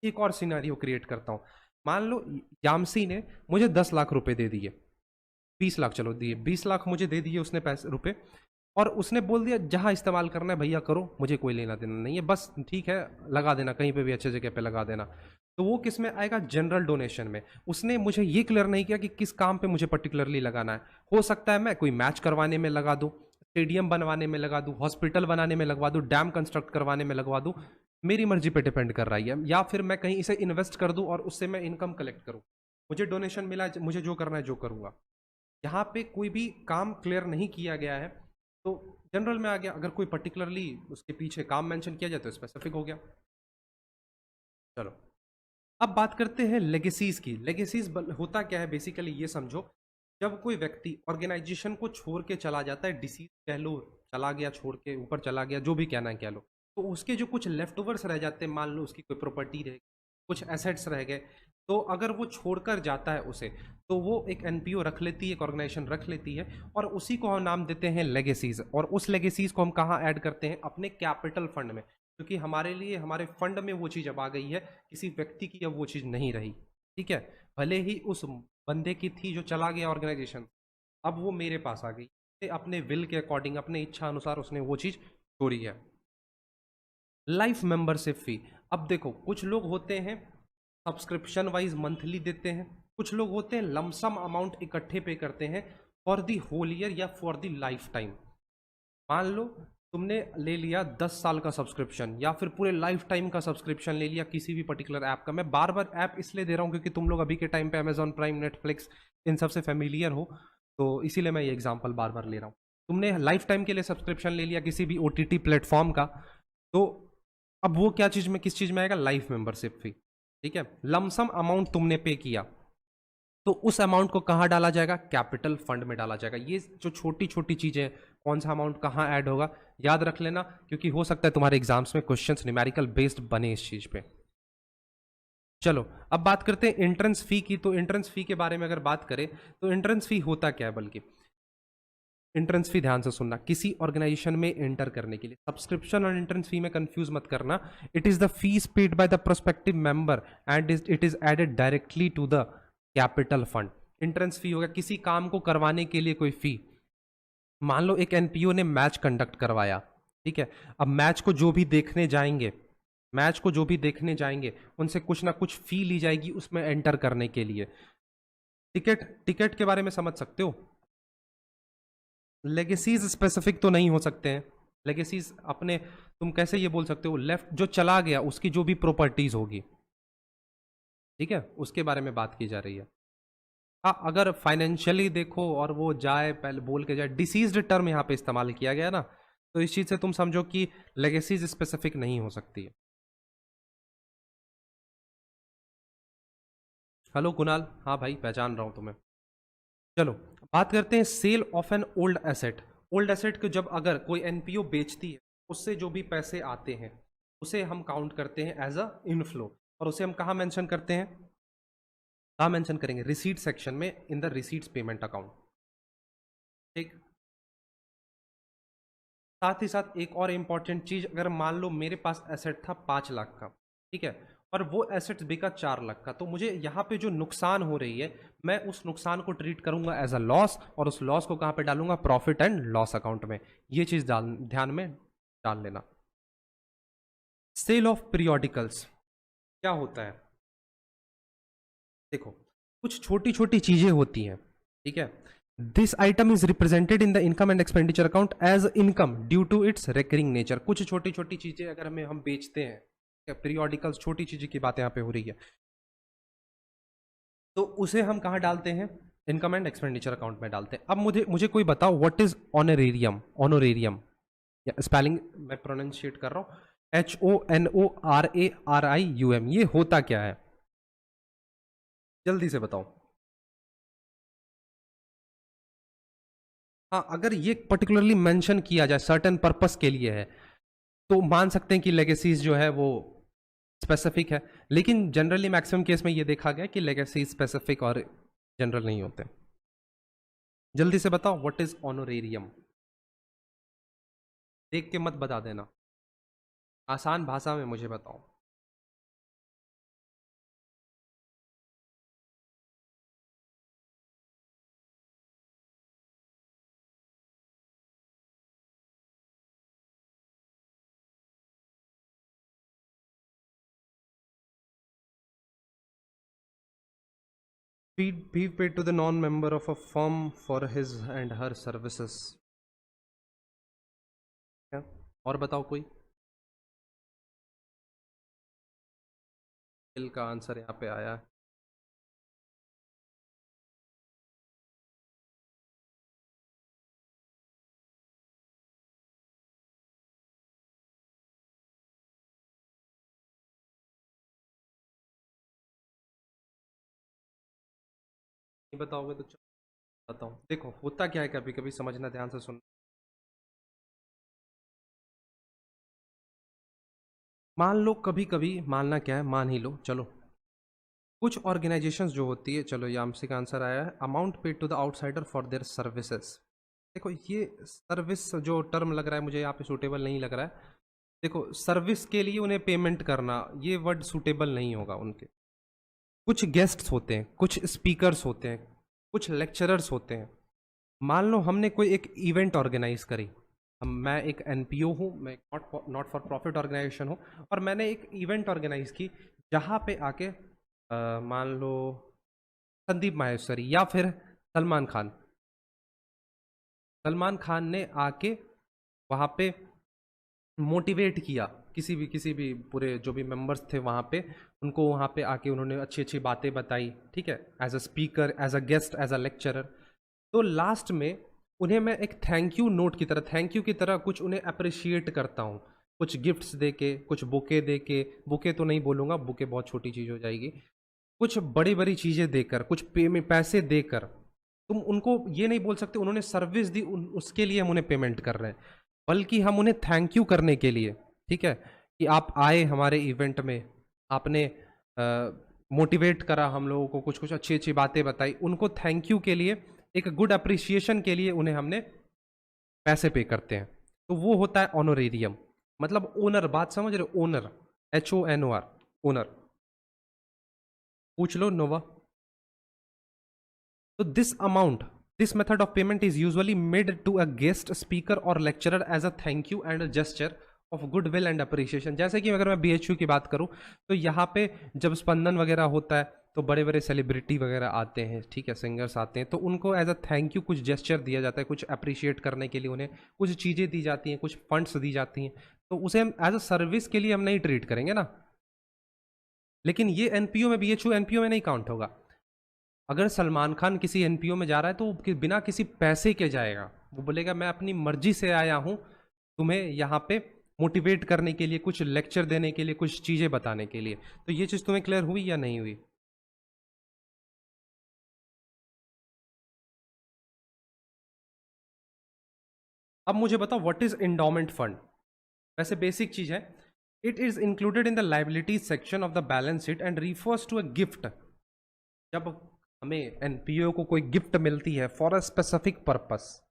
एक और सिनेरियो क्रिएट करता हूँ। मान लो यामसी ने मुझे 10 लाख रुपए दे दिए, 20 लाख चलो दिए, 20 लाख मुझे दे दिए उसने पैसे रुपए, और उसने बोल दिया जहां इस्तेमाल करना है भैया करो, मुझे कोई लेना देना नहीं है, बस ठीक है लगा देना, कहीं पे भी अच्छे जगह पे लगा देना। तो वो किस में आएगा? जनरल डोनेशन में। उसने मुझे ये क्लियर नहीं किया कि किस काम पे मुझे पर्टिकुलरली लगाना है। हो सकता है मैं कोई मैच करवाने में लगा दूं, स्टेडियम बनवाने में लगा दूं, हॉस्पिटल बनाने में लगवा दूं, डैम कंस्ट्रक्ट करवाने में लगवा दूं, मेरी मर्जी पे डिपेंड कर रही है। या फिर मैं कहीं इसे इन्वेस्ट कर दूं और उससे मैं इनकम कलेक्ट करूं, मुझे डोनेशन मिला, मुझे जो करना है जो करूंगा। यहाँ पे कोई भी काम क्लियर नहीं किया गया है, तो जनरल में आ गया। अगर कोई पर्टिकुलरली उसके पीछे काम मेंशन किया जाए तो स्पेसिफिक हो गया। चलो अब बात करते हैं लेगेसीज की। लेगेसीज होता क्या है बेसिकली, ये समझो, जब कोई व्यक्ति ऑर्गेनाइजेशन को छोड़ के चला जाता है, डिसीज कह लो, चला गया छोड़ के, ऊपर चला गया, जो भी कहना है कह लो, तो उसके जो कुछ लेफ्ट ओवर्स रह जाते हैं, मान लो उसकी कोई प्रॉपर्टी रह, कुछ एसेट्स रह गए, तो अगर वो छोड़कर जाता है उसे, तो वो एक एनपीओ रख लेती है, एक ऑर्गेनाइजेशन रख लेती है, और उसी को हम नाम देते हैं लेगेसीज। और उस लेगेसीज को हम कहाँ ऐड करते हैं? अपने कैपिटल फंड में। क्योंकि हमारे लिए हमारे फंड में वो चीज़ अब आ गई है, किसी व्यक्ति की अब वो चीज़ नहीं रही। ठीक है, भले ही उस बंदे की थी जो चला गया ऑर्गेनाइजेशन, अब वो मेरे पास आ गई, अपने विल के अकॉर्डिंग, अपने इच्छा अनुसार उसने वो चीज़ छोड़ी है। Life membership fee. अब देखो, कुछ लोग होते हैं सब्सक्रिप्शन वाइज मंथली देते हैं, कुछ लोग होते हैं लमसम अमाउंट इकट्ठे पे करते हैं फॉर दी होल ईयर या फॉर दी लाइफ टाइम। मान लो तुमने ले लिया 10 साल का सब्सक्रिप्शन, या फिर पूरे लाइफ टाइम का सब्सक्रिप्शन ले लिया किसी भी पर्टिकुलर ऐप का। मैं बार बार ऐप इसलिए दे रहा हूँ क्योंकि तुम लोग अभी के टाइम पे अमेजॉन प्राइम, नेटफ्लिक्स, इन सबसे फेमिलियर हो, तो इसीलिए मैं ये एग्जांपल बार बार ले रहा हूँ। तुमने लाइफ टाइम के लिए सब्सक्रिप्शन ले लिया किसी भी ओटीटी प्लेटफॉर्म का, तो अब वो क्या चीज में, किस चीज में आएगा? Life membership fee. ठीक है, लमसम अमाउंट तुमने पे किया, तो उस अमाउंट को कहाँ डाला जाएगा? कैपिटल फंड में डाला जाएगा। ये जो छोटी छोटी चीजें, कौन सा अमाउंट कहाँ ऐड होगा, याद रख लेना, क्योंकि हो सकता है तुम्हारे एग्जाम्स में क्वेश्चंस न्यूमेरिकल बेस्ड बने इस चीज पे। चलो अब बात करते हैं एंट्रेंस फी की। तो एंट्रेंस फी के बारे में अगर बात करें, तो एंट्रेंस फी होता क्या है? बल्कि एंट्रेंस फी ध्यान से सुनना, किसी ऑर्गेनाइजेशन में एंटर करने के लिए, सब्सक्रिप्शन और एंट्रेंस फी में कंफ्यूज मत करना। It is the fees paid by the prospective member and it is added directly to the capital fund. Entrance fee होगा किसी काम को करवाने के लिए कोई फी। मान लो एक एनपीओ ने मैच कंडक्ट करवाया, ठीक है, अब मैच को जो भी देखने जाएंगे, मैच को जो भी देखने जाएंगे उनसे कुछ ना कुछ फी ली जाएगी उसमें एंटर करने के लिए। टिकट, टिकट के बारे में समझ सकते हो। लेगेसीज स्पेसिफिक तो नहीं हो सकते हैं, लेगेसीज अपने, तुम कैसे ये बोल सकते हो, लेफ्ट जो चला गया उसकी जो भी प्रॉपर्टीज होगी, ठीक है, उसके बारे में बात की जा रही है। हाँ, अगर फाइनेंशियली देखो और वो जाए, पहले बोल के जाए, डिसीज्ड टर्म यहाँ पे इस्तेमाल किया गया ना, तो इस चीज से तुम समझो कि लेगेसीज स्पेसिफिक नहीं हो सकती है। हेलो कुणाल, हाँ भाई पहचान रहा हूं तुम्हें। चलो बात करते हैं sale of an old asset. Old asset को जब अगर कोई एनपीओ बेचती है, उससे जो भी पैसे आते हैं उसे हम काउंट करते हैं एज अ इनफ्लो, और उसे हम कहाँ मेंशन करते हैं? कहाँ मेंशन करेंगे? रिसीट सेक्शन में, in the receipts payment account. ठीक, साथ ही साथ एक और इंपॉर्टेंट चीज, अगर मान लो मेरे पास एसेट था 5 लाख का, ठीक है, और वो एसेट बिका 4 लाख का, तो मुझे यहाँ पे जो नुकसान हो रही है, मैं उस नुकसान को ट्रीट करूंगा एज अ लॉस, और उस लॉस को कहाँ पे डालूंगा? प्रॉफिट एंड लॉस अकाउंट में। ये चीज ध्यान में डाल लेना। सेल ऑफ पीरियोडिकल्स क्या होता है? देखो, कुछ छोटी छोटी चीजें होती हैं, ठीक है, this item is represented in the income and expenditure account as income due to its recurring nature. कुछ छोटी छोटी चीजें अगर हमें हम बेचते हैं, पीरियोडिकल्स, छोटी चीजें की बातें यहाँ पे हो रही है, तो उसे हम कहाँ डालते हैं? इनकम एंड एक्सपेंडिचर अकाउंट में डालते हैं। अब मुझे मुझे कोई बताओ व्हाट इज ऑनरेरियम? ऑनोरेरियम, या स्पेलिंग मैं प्रोनाउंशिएट कर रहा हूँ, HONORARIUM, ये होता क्या है? जल्दी से बताओ। हाँ, अगर ये पर्टिकुलरली मेंशन किया जाए सर्टेन पर्पस के लिए है, तो मान सकते हैं कि लेगेसीज जो है वो स्पेसिफिक है, लेकिन जनरली मैक्सिमम केस में ये देखा गया कि लेगेसी स्पेसिफिक और जनरल नहीं होते। जल्दी से बताओ व्हाट इज ऑनोरेरियम, देख के मत बता देना, आसान भाषा में मुझे बताओ। Fee paid to the non member of a firm for his and her services. और बताओ कोई। बिल का आंसर यहाँ पे आया है। नहीं बताओगे तो चलो बताओ। देखो होता क्या है, कभी कभी समझना, ध्यान से सुन। मान लो, कभी कभी मानना क्या है, मान ही लो चलो। कुछ ऑर्गेनाइजेशंस जो होती है, चलो ये आंसर का आंसर आया है, amount paid to the outsider for their services. देखो ये सर्विस जो टर्म लग रहा है मुझे यहाँ पे सूटेबल नहीं लग रहा है। देखो सर्विस के लिए उन्हें पेमेंट करना, ये वर्ड सूटेबल नहीं होगा उनके। कुछ गेस्ट्स होते हैं, कुछ स्पीकर्स होते हैं, कुछ लेक्चरर्स होते हैं। मान लो हमने कोई एक इवेंट ऑर्गेनाइज करी। हम मैं एक एनपीओ हूँ, मैं नॉट फॉर प्रॉफिट ऑर्गेनाइजेशन हूँ, और मैंने एक इवेंट ऑर्गेनाइज की जहाँ पे आके मान लो संदीप माहेश्वरी या फिर सलमान खान, सलमान खान ने आके वहाँ पे मोटिवेट किया, किसी भी पूरे जो भी मेंबर्स थे वहाँ पे, उनको वहाँ पे आके उन्होंने अच्छी अच्छी बातें बताई, ठीक है, as a speaker, as a guest, as a lecturer. तो लास्ट में उन्हें मैं एक थैंक यू नोट की तरह, थैंक यू की तरह कुछ उन्हें अप्रिशिएट करता हूँ, कुछ गिफ्ट्स दे के, कुछ बुके दे के, बुके तो नहीं बोलूँगा, बुके बहुत छोटी चीज़ हो जाएगी, कुछ बड़ी बड़ी चीज़ें देकर, कुछ पैसे देकर। तुम उनको ये नहीं बोल सकते उन्होंने सर्विस दी उसके लिए हम उन्हें पेमेंट कर रहे हैं, बल्कि हम उन्हें थैंक यू करने के लिए, ठीक है, कि आप आए हमारे इवेंट में, आपने मोटिवेट करा हम लोगों को, कुछ कुछ अच्छी अच्छी बातें बताई, उनको थैंक यू के लिए, एक गुड अप्रिसिएशन के लिए उन्हें हमने पैसे पे करते हैं। तो वो होता है ऑनोरेरियम, मतलब ओनर, बात समझ रहे हो, ओनर, HONOR, ओनर। पूछ लो नोवा। So this amount, this method of payment is usually made to a guest speaker or lecturer as a thank you and a gesture of goodwill and appreciation। जैसे कि अगर मैं BHU की बात करूं तो यहाँ पे जब स्पंदन वगैरह होता है तो बड़े बड़े सेलिब्रिटी वगैरह आते हैं, ठीक है, सिंगर्स आते हैं, तो उनको एज अ थैंक यू कुछ जेस्चर दिया जाता है, कुछ अप्रिशिएट करने के लिए उन्हें कुछ चीज़ें दी जाती हैं, कुछ फंड्स दी जाती हैं, तो उसे हम एज अ सर्विस के लिए हम नहीं ट्रीट करेंगे ना। लेकिन ये एनपीओ में, BHU एनपीओ में नहीं काउंट होगा। अगर सलमान खान किसी एनपीओ में जा रहा है तो वो बिना किसी पैसे के जाएगा, वो बोलेगा मैं अपनी मर्जी से आया हूं तुम्हें यहाँ पे मोटिवेट करने के लिए, कुछ लेक्चर देने के लिए, कुछ चीजें बताने के लिए। तो ये चीज तुम्हें क्लियर हुई या नहीं हुई? अब मुझे बताओ व्हाट इज इंडोमेंट फंड। वैसे बेसिक चीज है। It is included in the liabilities section of the balance sheet and refers to a gift. जब हमें एनपीओ को कोई गिफ्ट मिलती है फॉर अ स्पेसिफिक पर्पस,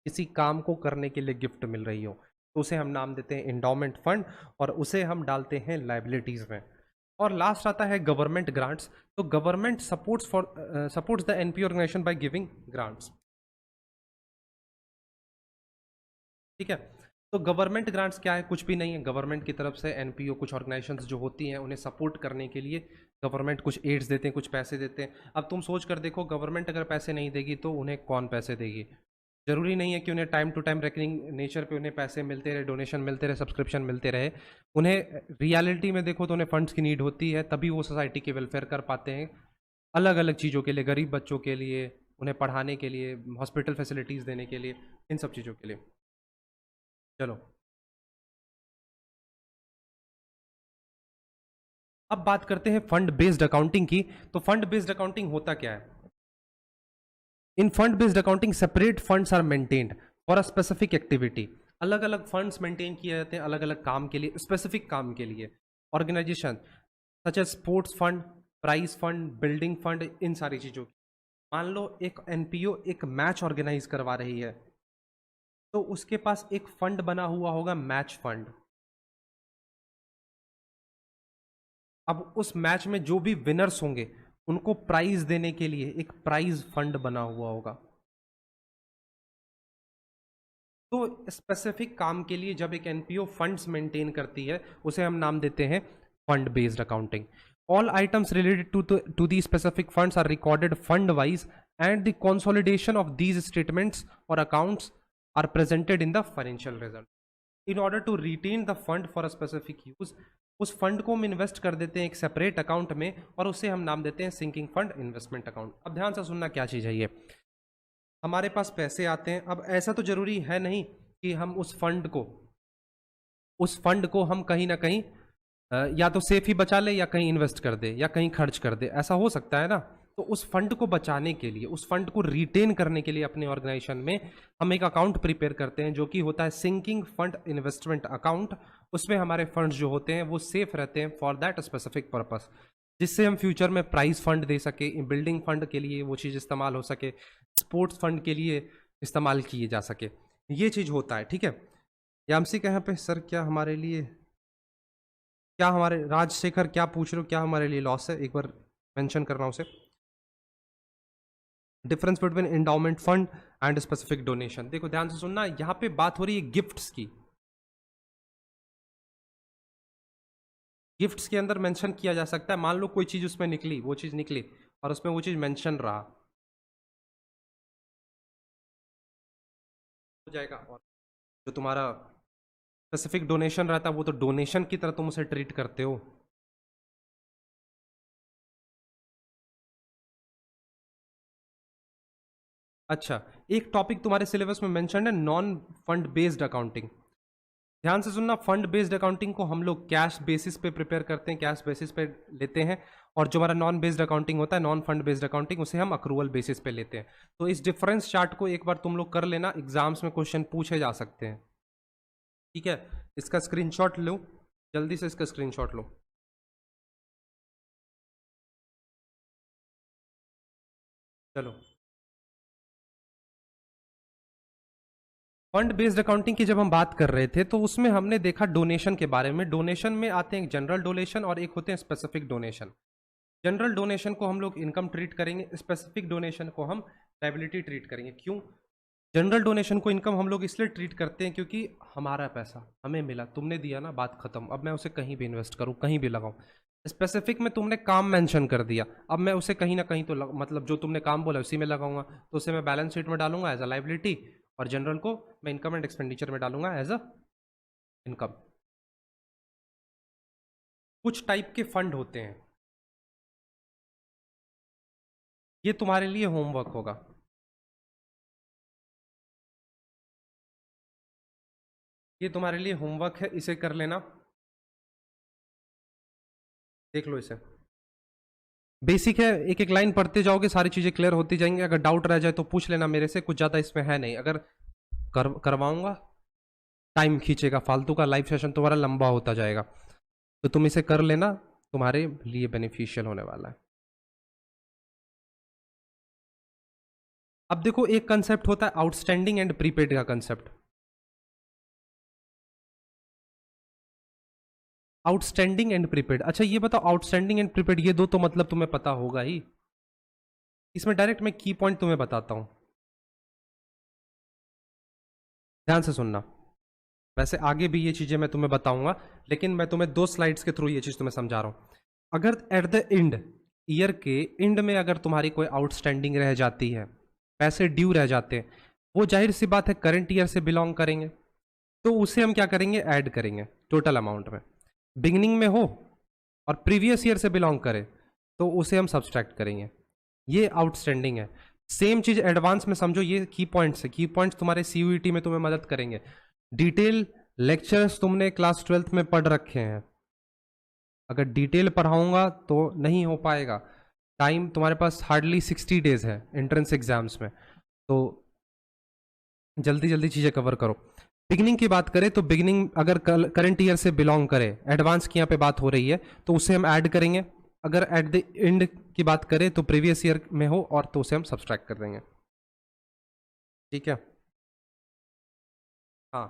किसी काम को करने के लिए गिफ्ट मिल रही हो, तो उसे हम नाम देते हैं इंडोमेंट फंड, और उसे हम डालते हैं लाइबिलिटीज में। और लास्ट आता है गवर्नमेंट ग्रांट्स। तो government supports the NPO organisation by giving grants, ठीक है। तो गवर्नमेंट ग्रांट्स क्या है? कुछ भी नहीं है। गवर्नमेंट की तरफ से एनपीओ, कुछ ऑर्गेनाइजेशंस जो होती हैं उन्हें सपोर्ट करने के लिए गवर्नमेंट कुछ एड्स देते हैं, कुछ पैसे देते हैं। अब तुम सोच कर देखो, गवर्नमेंट अगर पैसे नहीं देगी तो उन्हें कौन पैसे देगी? जरूरी नहीं है कि उन्हें time to time recurring nature पे उन्हें पैसे मिलते रहे, डोनेशन मिलते रहे, सब्सक्रिप्शन मिलते रहे। उन्हें रियलिटी में देखो तो उन्हें फंड्स की नीड होती है, तभी वो सोसाइटी के वेलफेयर कर पाते हैं, अलग अलग चीज़ों के लिए, गरीब बच्चों के लिए, उन्हें पढ़ाने के लिए, हॉस्पिटल फैसिलिटीज़ देने के लिए, इन सब चीज़ों के लिए। चलो अब बात करते हैं फंड बेस्ड अकाउंटिंग की। तो फंड बेस्ड अकाउंटिंग होता क्या है? In fund based accounting separate funds are maintained for a specific activity. अलग अलग फंड्स मेंटेन किए जाते हैं अलग अलग काम के लिए, स्पेसिफिक काम के लिए। Organisation such as sports fund, prize fund, building fund, इन सारी चीजों की। मान लो एक एनपीओ एक मैच ऑर्गेनाइज करवा रही है, तो उसके पास एक फंड बना हुआ होगा, मैच फंड। अब उस मैच में जो भी विनर्स होंगे उनको प्राइज देने के लिए एक प्राइज फंड बना हुआ होगा। तो स्पेसिफिक काम के लिए जब एक एनपीओ फंड्स मेंटेन करती है उसे हम नाम देते हैं fund based accounting. All items related to the specific funds are recorded fund wise, and the consolidation of these statements or accounts are presented in the financial result. In order to retain the fund for a specific use, उस fund को हम invest कर देते हैं एक separate account में, और उसे हम नाम देते हैं सिंकिंग फंड इन्वेस्टमेंट अकाउंट. अब ध्यान से सुनना क्या चीज़ है ये. हमारे पास पैसे आते हैं. अब ऐसा तो जरूरी है नहीं कि हम उस फंड को हम कहीं ना कहीं या तो सेफ ही बचा ले, या कहीं इन्वेस्ट कर दे, या कहीं खर्च कर दे. ऐसा हो सकता है ना. तो उस फंड को बचाने के लिए, उस फंड को रिटेन करने के लिए अपने ऑर्गेनाइजेशन में हम एक अकाउंट प्रिपेयर करते हैं जो कि होता है सिंकिंग फंड इन्वेस्टमेंट अकाउंट. उसमें हमारे फंड्स जो होते हैं वो सेफ रहते हैं फॉर दैट स्पेसिफिक पर्पस, जिससे हम फ्यूचर में प्राइज फंड दे सके, बिल्डिंग फंड के लिए वो चीज़ इस्तेमाल हो सके, स्पोर्ट्स फंड के लिए इस्तेमाल किए जा सके. ये चीज़ होता है. ठीक है. यामसी कहाँ पे सर, क्या हमारे लिए, क्या हमारे राजशेखर क्या पूछ रहे हो, क्या हमारे लिए लॉस है, एक बार मेंशन करना उसे. Difference between endowment fund and specific donation. देखो ध्यान से सुनना, यहां पे बात हो रही है गिफ्ट्स की. गिफ्ट्स के अंदर मेंशन किया जा सकता है. मान लो कोई चीज उसमें निकली, वो चीज निकली और उसमें वो चीज मेंशन रहा, हो जाएगा. और जो तुम्हारा स्पेसिफिक डोनेशन रहता है वो तो डोनेशन की तरह तुम उसे ट्रीट करते हो. अच्छा, एक टॉपिक तुम्हारे सिलेबस में मेंशन है, नॉन फंड बेस्ड अकाउंटिंग. ध्यान से सुनना, फंड बेस्ड अकाउंटिंग को हम लोग कैश बेसिस पे प्रिपेयर करते हैं, कैश बेसिस पे लेते हैं. और जो हमारा नॉन बेस्ड अकाउंटिंग होता है, नॉन फंड बेस्ड अकाउंटिंग, उसे हम अक्रूवल बेसिस पे लेते हैं. तो इस डिफरेंस चार्ट को एक बार तुम लोग कर लेना, एग्जाम्स में क्वेश्चन पूछे जा सकते हैं. ठीक है. इसका स्क्रीनशॉट लो, जल्दी से इसका स्क्रीनशॉट लो. चलो, फंड बेस्ड अकाउंटिंग की जब हम बात कर रहे थे तो उसमें हमने देखा डोनेशन के बारे में. डोनेशन में आते हैं जनरल डोनेशन और एक होते हैं स्पेसिफिक डोनेशन. जनरल डोनेशन को हम लोग इनकम ट्रीट करेंगे, स्पेसिफिक डोनेशन को हम लायबिलिटी ट्रीट करेंगे. क्यों? जनरल डोनेशन को इनकम हम लोग इसलिए ट्रीट करते हैं क्योंकि हमारा पैसा हमें मिला, तुमने दिया ना, बात खत्म. अब मैं उसे कहीं भी इन्वेस्ट करूं, कहीं भी लगाऊं. स्पेसिफिक में तुमने काम मेंशन कर दिया, अब मैं उसे कहीं ना कहीं तो मतलब जो तुमने काम बोला उसी में लगाऊंगा, तो उसे मैं बैलेंस शीट में डालूंगा एज अ लाइबिलिटी, और जनरल को मैं इनकम एंड एक्सपेंडिचर में डालूंगा एज अ इनकम. कुछ टाइप के फंड होते हैं, ये तुम्हारे लिए होमवर्क होगा. ये तुम्हारे लिए होमवर्क है, इसे कर लेना. देख लो इसे, बेसिक है. एक एक लाइन पढ़ते जाओगे, सारी चीजें क्लियर होती जाएंगी. अगर डाउट रह जाए तो पूछ लेना मेरे से, कुछ ज्यादा इसमें है नहीं. अगर करवाऊंगा टाइम खींचेगा फालतू का, लाइव सेशन तुम्हारा लंबा होता जाएगा. तो तुम इसे कर लेना, तुम्हारे लिए बेनिफिशियल होने वाला है. अब देखो, एक कंसेप्ट होता है आउटस्टैंडिंग एंड प्रीपेड का कंसेप्ट. आउटस्टैंडिंग एंड प्रीपेड, अच्छा ये बताओ, आउटस्टैंडिंग एंड प्रीपेड ये दो तो मतलब तुम्हें पता होगा ही. इसमें डायरेक्ट मैं की पॉइंट तुम्हें बताता हूं, ध्यान से सुनना. वैसे आगे भी ये चीजें मैं तुम्हें बताऊंगा, लेकिन मैं तुम्हें 2 स्लाइड्स के थ्रू ये चीज तुम्हें समझा रहा हूं. अगर एट द एंड, ईयर के एंड में अगर तुम्हारी कोई आउटस्टैंडिंग रह जाती है, पैसे ड्यू रह जाते हैं, वो जाहिर सी बात है करंट ईयर से बिलोंग करेंगे, तो उसे हम क्या करेंगे, ऐड करेंगे टोटल अमाउंट में. बिगिनिंग में हो और प्रीवियस ईयर से बिलोंग करे तो उसे हम सब्सट्रैक्ट करेंगे. ये आउटस्टैंडिंग है. सेम चीज एडवांस में समझो, ये की पॉइंट्स है. की पॉइंट्स तुम्हारे सीयूईटी में तुम्हें मदद करेंगे. डिटेल लेक्चर्स तुमने क्लास 12th में पढ़ रखे हैं, अगर डिटेल पढ़ाऊंगा तो नहीं हो पाएगा. टाइम तुम्हारे पास हार्डली 60 days है एंट्रेंस एग्जाम्स में, तो जल्दी जल्दी चीजें कवर करो. बिगिनिंग की बात करें तो बिगिनिंग अगर करंट ईयर से बिलोंग करे, एडवांस की यहाँ पे बात हो रही है, तो उसे हम ऐड करेंगे. अगर एट द एंड की बात करें तो प्रीवियस ईयर में हो और तो उसे हम सब्सट्रैक्ट कर देंगे. ठीक है. हाँ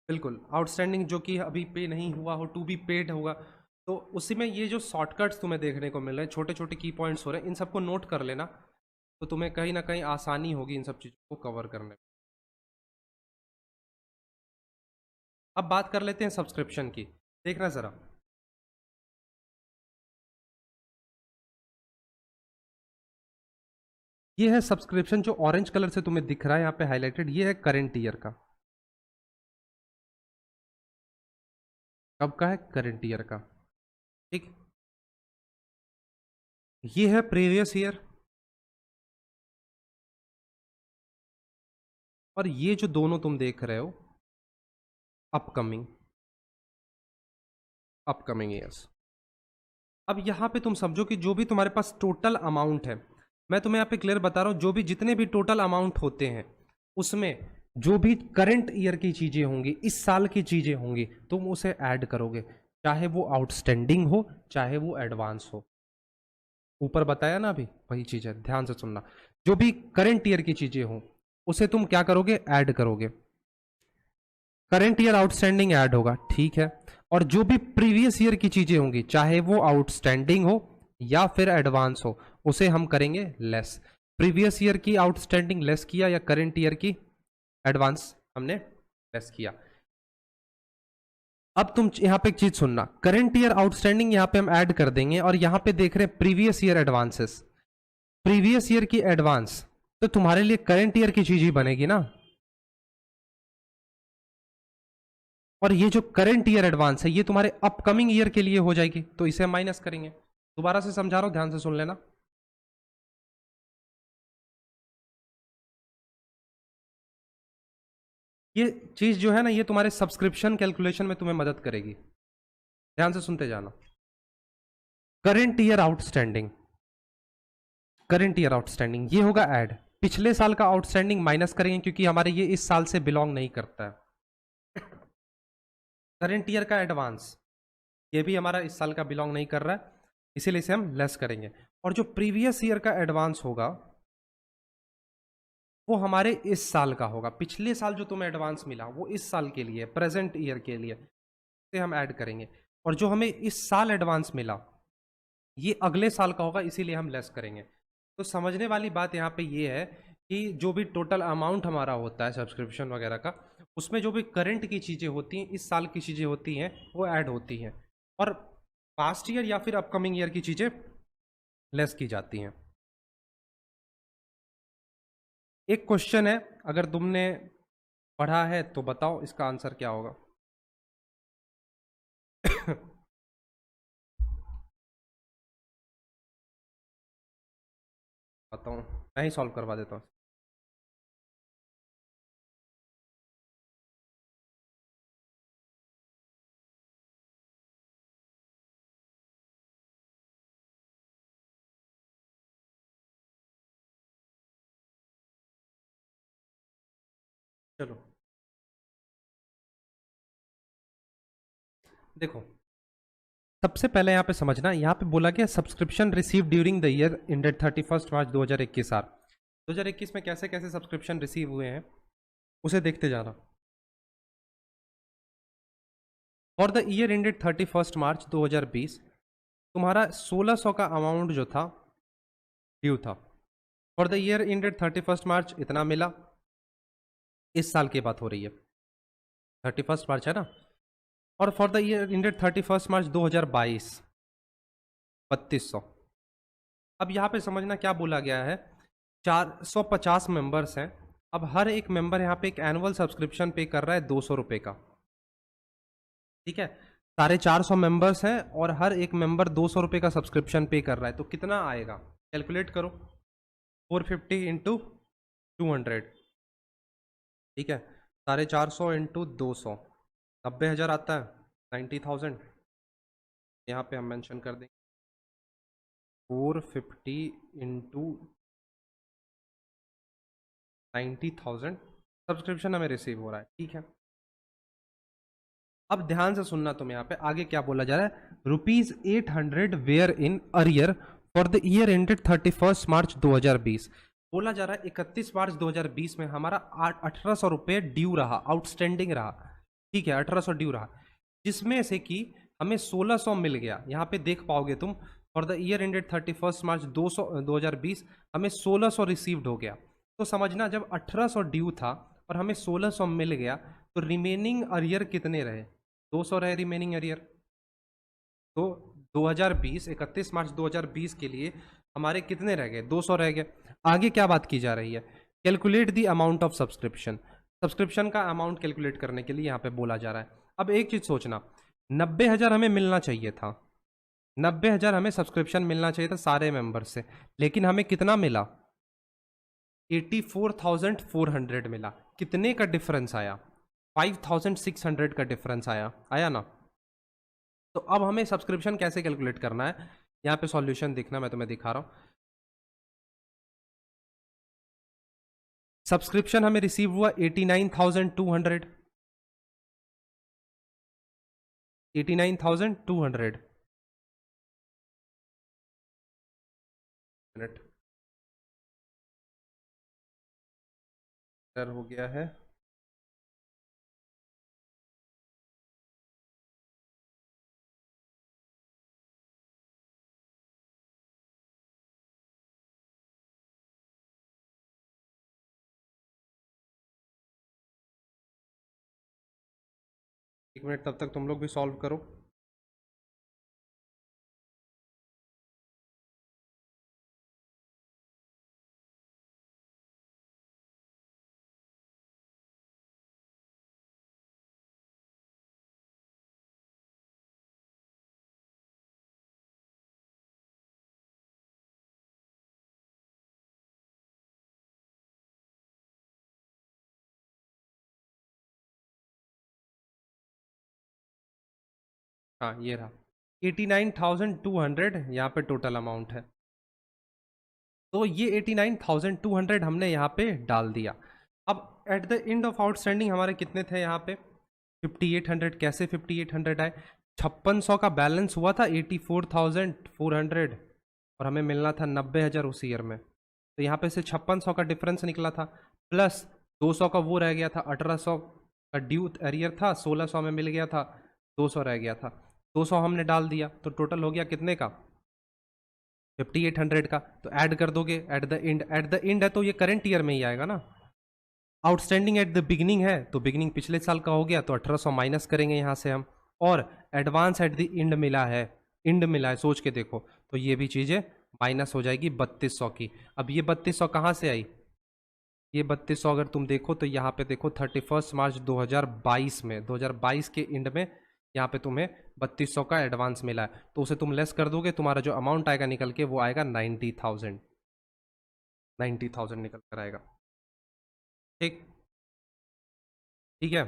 बिल्कुल, आउटस्टैंडिंग जो कि अभी पे नहीं हुआ हो, टू बी पेड होगा, तो उसी में ये जो शॉर्टकट्स तुम्हें देखने को मिल रहे हैं, छोटे छोटे की पॉइंट्स हो रहे हैं, इन सबको नोट कर लेना, तो तुम्हें कहीं ना कहीं आसानी होगी इन सब चीज़ों को कवर करने में. अब बात कर लेते हैं सब्सक्रिप्शन की. देखना ज़रा, ये है सब्सक्रिप्शन जो ऑरेंज कलर से तुम्हें दिख रहा है यहाँ पे हाईलाइटेड, ये है करंट ईयर का। कब का है? करंट ईयर का। ठीक, ये है प्रीवियस ईयर, और ये जो दोनों तुम देख रहे हो अपकमिंग, अपकमिंग ईयर्स। अब यहां पे तुम समझो कि जो भी तुम्हारे पास टोटल अमाउंट है, मैं तुम्हें यहाँ पे क्लियर बता रहा हूं, जो भी जितने भी टोटल अमाउंट होते हैं उसमें जो भी करंट ईयर की चीजें होंगी, इस साल की चीजें होंगी, तुम उसे ऐड करोगे, चाहे वो आउटस्टैंडिंग हो चाहे वो एडवांस हो। ऊपर बताया ना अभी, वही चीज है, ध्यान से सुनना। जो भी करंट ईयर की चीजें हो उसे तुम क्या करोगे? ऐड करोगे। करंट ईयर आउटस्टैंडिंग ऐड होगा, ठीक है। और जो भी प्रीवियस ईयर की चीजें होंगी, चाहे वो आउटस्टैंडिंग हो या फिर एडवांस हो, उसे हम करेंगे लेस। प्रीवियस ईयर की आउटस्टैंडिंग लेस किया, या करंट ईयर की एडवांस हमने लेस किया। अब तुम यहां पे एक चीज सुनना, करंट ईयर आउटस्टैंडिंग यहां पे हम ऐड कर देंगे, और यहां पे देख रहे हैं previous year advances, previous year की एडवांस, तो तुम्हारे लिए करंट ईयर की चीज ही बनेगी ना। और ये जो करंट ईयर एडवांस है ये तुम्हारे अपकमिंग ईयर के लिए हो जाएगी, तो इसे हम माइनस करेंगे। दोबारा से समझा रहा हूं, ध्यान से सुन लेना। ये चीज जो है ना, ये तुम्हारे सब्सक्रिप्शन कैलकुलेशन में तुम्हें मदद करेगी, ध्यान से सुनते जाना। Current year outstanding, current year outstanding ये होगा ऐड, पिछले साल का आउटस्टैंडिंग माइनस करेंगे क्योंकि हमारे ये इस साल से बिलोंग नहीं करता है। करंट ईयर का एडवांस, ये भी हमारा इस साल का बिलोंग नहीं कर रहा है, इसीलिए इसे हम लेस करेंगे। और जो प्रीवियस ईयर का एडवांस होगा वो हमारे इस साल का होगा, पिछले साल जो तुम्हें एडवांस मिला वो इस साल के लिए, प्रेजेंट ईयर के लिए, इसे हम ऐड करेंगे। और जो हमें इस साल एडवांस मिला ये अगले साल का होगा, इसीलिए हम लेस करेंगे। तो समझने वाली बात यहाँ पे ये है कि जो भी टोटल अमाउंट हमारा होता है सब्सक्रिप्शन वगैरह का, उसमें जो भी करंट की चीज़ें होती हैं, इस साल की चीज़ें होती हैं, वो ऐड होती हैं, और पास्ट ईयर या फिर अपकमिंग ईयर की चीज़ें लेस की जाती हैं। एक क्वेश्चन है, अगर तुमने पढ़ा है तो बताओ इसका आंसर क्या होगा। बताओ, मैं ही सॉल्व करवा देता हूँ। चलो देखो, सबसे पहले यहाँ पे समझना, यहाँ पे बोला गया subscription receive during the year ended 31 मार्च 2021। 2021 में कैसे कैसे सब्सक्रिप्शन रिसीव हुए हैं उसे देखते जाना। For the year ended 31 March 2020 तुम्हारा 1600 का अमाउंट जो था ड्यू था। फॉर द ईयर एंडेड 31 मार्च इतना मिला, इस साल की बात हो रही है, 31 मार्च है ना। और फॉर द ईयर एंडेड 31 मार्च 2022 3200। अब यहाँ पे समझना क्या बोला गया है, 450 मेंबर्स हैं, अब हर एक मेंबर यहाँ पे एक एनुअल सब्सक्रिप्शन पे कर रहा है 200 रुपये का, ठीक है। 450 मेंबर्स हैं और हर एक मेंबर 200 रुपये का सब्सक्रिप्शन पे कर रहा है, तो कितना आएगा कैलकुलेट करो, 450 इंटू 200, ठीक है, 450 इंटू 200, 90,000 आता है, 90,000। यहाँ पे हम मेंशन कर देंगे 450 इंटू 90,000 सब्सक्रिप्शन हमें रिसीव हो रहा है, ठीक है। अब ध्यान से सुनना, तुम यहाँ पे आगे क्या बोला जा रहा है, ₹800 were in arrear for the year ended 31 March 2020। बोला जा रहा है 31 मार्च 2020 में हमारा 1800 रुपये ड्यू रहा, आउटस्टैंडिंग रहा, ठीक है, 1800 ड्यू रहा, जिसमें से कि हमें 1600 मिल गया। यहाँ पे देख पाओगे तुम, for the year ended 31 March 2020 हमें 1600 रिसीव्ड हो गया। तो समझना, जब 1800 ड्यू था और हमें 1600 मिल गया, तो रिमेनिंग अरियर कितने रहे, 200 रहे रिमेनिंग अरियर। तो 2020 31 मार्च 2020 के लिए हमारे कितने रह गए, 200 रह गए। आगे क्या बात की जा रही है, calculate the amount of subscription. Subscription का अमाउंट कैलकुलेट करने के लिए यहाँ पे बोला जा रहा है। अब एक चीज सोचना, 90,000 हमें मिलना चाहिए था, 90,000 हमें सब्सक्रिप्शन मिलना चाहिए था सारे मेंबर से, लेकिन हमें कितना मिला, 84,400 मिला। कितने का डिफरेंस आया, 5,600 का डिफरेंस आया, आया ना। तो अब हमें सब्सक्रिप्शन कैसे कैलकुलेट करना है, यहाँ पे सॉल्यूशन दिखना, मैं तुम्हें दिखा रहा हूँ। सब्सक्रिप्शन हमें रिसीव हुआ 89,200, 89,200 मिनट हो गया है। एक मिनट, तब तक तुम लोग भी सॉल्व करो। हाँ ये रहा 89,200 यहाँ पे टोटल अमाउंट है। तो ये 89,200 हमने यहाँ पे डाल दिया। अब at the end of outstanding हमारे कितने थे यहाँ पे, 5,800। कैसे 5,800 आए, 5600 का बैलेंस हुआ था 84,400 और हमें मिलना था 90,000 उसी ईयर में। तो यहाँ पे से 5600 का डिफरेंस निकला था, प्लस 200 का वो रह गया था, 1800 का ड्यू एरियर था, 1600 में मिल गया था, 200 रह गया था, 200 हमने डाल दिया, तो टोटल हो गया कितने का, 5,800 का। तो ऐड कर दोगे at the end, at the end है तो ये करंट ईयर में ही आएगा ना। आउटस्टैंडिंग एट द बिगिनिंग है तो बिगिनिंग पिछले साल का हो गया, तो 1800 माइनस करेंगे यहाँ से हम। और एडवांस एट द एंड मिला है, एंड मिला है, सोच के देखो, तो ये भी चीज़ें माइनस हो जाएगी 3200 की। अब ये 3200 कहाँ से आई, ये 3200 अगर तुम देखो तो यहाँ पे देखो 31 मार्च 2022 में, 2022 के एंड में यहाँ पे तुम्हें 3200 का एडवांस मिला है, तो उसे तुम लेस कर दोगे, तुम्हारा जो अमाउंट आएगा निकल के वो आएगा 90,000, 90,000 निकल कर आएगा। ठीक, ठीक है,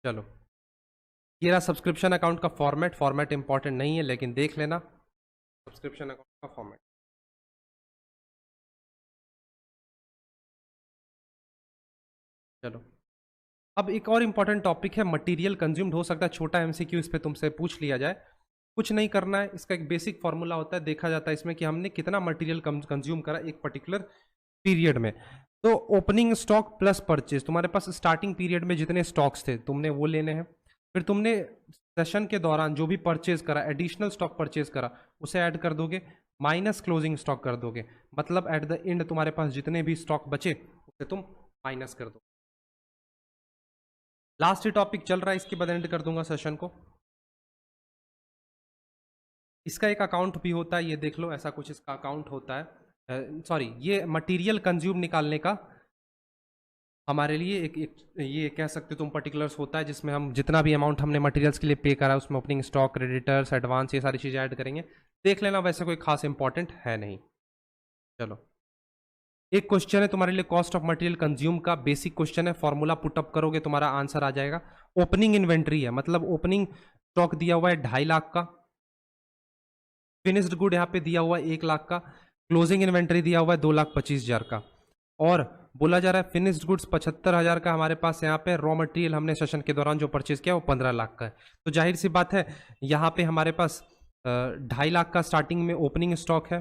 चलो। ये रहा सब्सक्रिप्शन अकाउंट का फॉर्मेट, फॉर्मेट इंपॉर्टेंट नहीं है लेकिन देख लेना सब्सक्रिप्शन अकाउंट का फॉर्मेट। चलो, अब एक और इंपॉर्टेंट टॉपिक है, मटेरियल कंज्यूम्ड। हो सकता है छोटा एमसीक्यू इस पे तुमसे पूछ लिया जाए। कुछ नहीं करना है, इसका एक बेसिक फॉर्मूला होता है, देखा जाता है इसमें कि हमने कितना मटेरियल कंज्यूम करा एक पर्टिकुलर पीरियड में। तो ओपनिंग स्टॉक प्लस परचेज, तुम्हारे पास स्टार्टिंग पीरियड में जितने स्टॉक्स थे तुमने वो लेने हैं, फिर तुमने सेशन के दौरान जो भी परचेज करा, एडिशनल स्टॉक परचेज करा, उसे ऐड कर दोगे, माइनस क्लोजिंग स्टॉक कर दोगे, मतलब एट द एंड तुम्हारे पास जितने भी स्टॉक बचे उसे तुम माइनस कर दो। लास्ट ही टॉपिक चल रहा है, इसके बाद एंड कर दूंगा सेशन को। इसका एक अकाउंट भी होता है, ये देख लो, ऐसा कुछ इसका अकाउंट होता है। सॉरी, ये मटेरियल कंज्यूम निकालने का हमारे लिए एक ये कह सकते हो तुम पर्टिकुलर्स होता है, जिसमें हम जितना भी अमाउंट हमने मटेरियल्स के लिए पे करा है उसमें ओपनिंग स्टॉक, क्रेडिटर्स, एडवांस, ये सारी चीज़ें ऐड करेंगे। देख लेना, वैसे कोई खास इंपॉर्टेंट है नहीं। चलो, एक क्वेश्चन है तुम्हारे लिए, कॉस्ट ऑफ मटेरियल कंज्यूम का बेसिक क्वेश्चन है, फॉर्मूला पुटअप करोगे तुम्हारा आंसर आ जाएगा। ओपनिंग इन्वेंट्री है, मतलब ओपनिंग स्टॉक दिया हुआ है 2.5 लाख का, फिनिश्ड गुड यहाँ पे दिया हुआ है 1 लाख का, क्लोजिंग इन्वेंट्री दिया हुआ है 2,25,000 का, और बोला जा रहा है फिनिश्ड गुड्स 75,000 का हमारे पास यहाँ पे, रॉ मटेरियल हमने सेशन के दौरान जो परचेज किया वो 15 लाख का है। तो जाहिर सी बात है यहाँ पे हमारे पास 2.5 लाख का स्टार्टिंग में ओपनिंग स्टॉक है,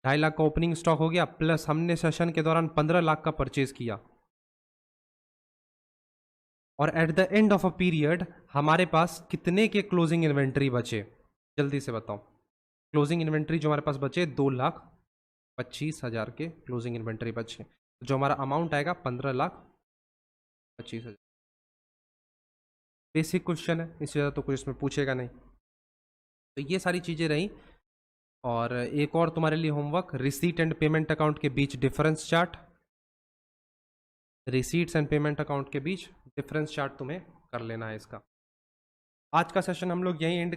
2.5 लाख का ओपनिंग स्टॉक हो गया, प्लस हमने सेशन के दौरान 15 लाख का परचेज किया, और at the end of a period हमारे पास कितने के क्लोजिंग इन्वेंट्री बचे, जल्दी से बताओ। क्लोजिंग इन्वेंट्री जो हमारे पास बचे 2,25,000 के क्लोजिंग इन्वेंट्री बचे, जो हमारा अमाउंट आएगा 15,25,000। बेसिक क्वेश्चन है, इससे ज़्यादा तो कुछ इसमें पूछेगा नहीं। तो ये सारी चीज़ें रही। और एक और तुम्हारे लिए homework, receipt and payment account के बीच difference chart, receipts and payment account के बीच डिफरेंस चार्ट तुम्हें कर लेना है इसका। आज का सेशन हम लोग यहीं एंड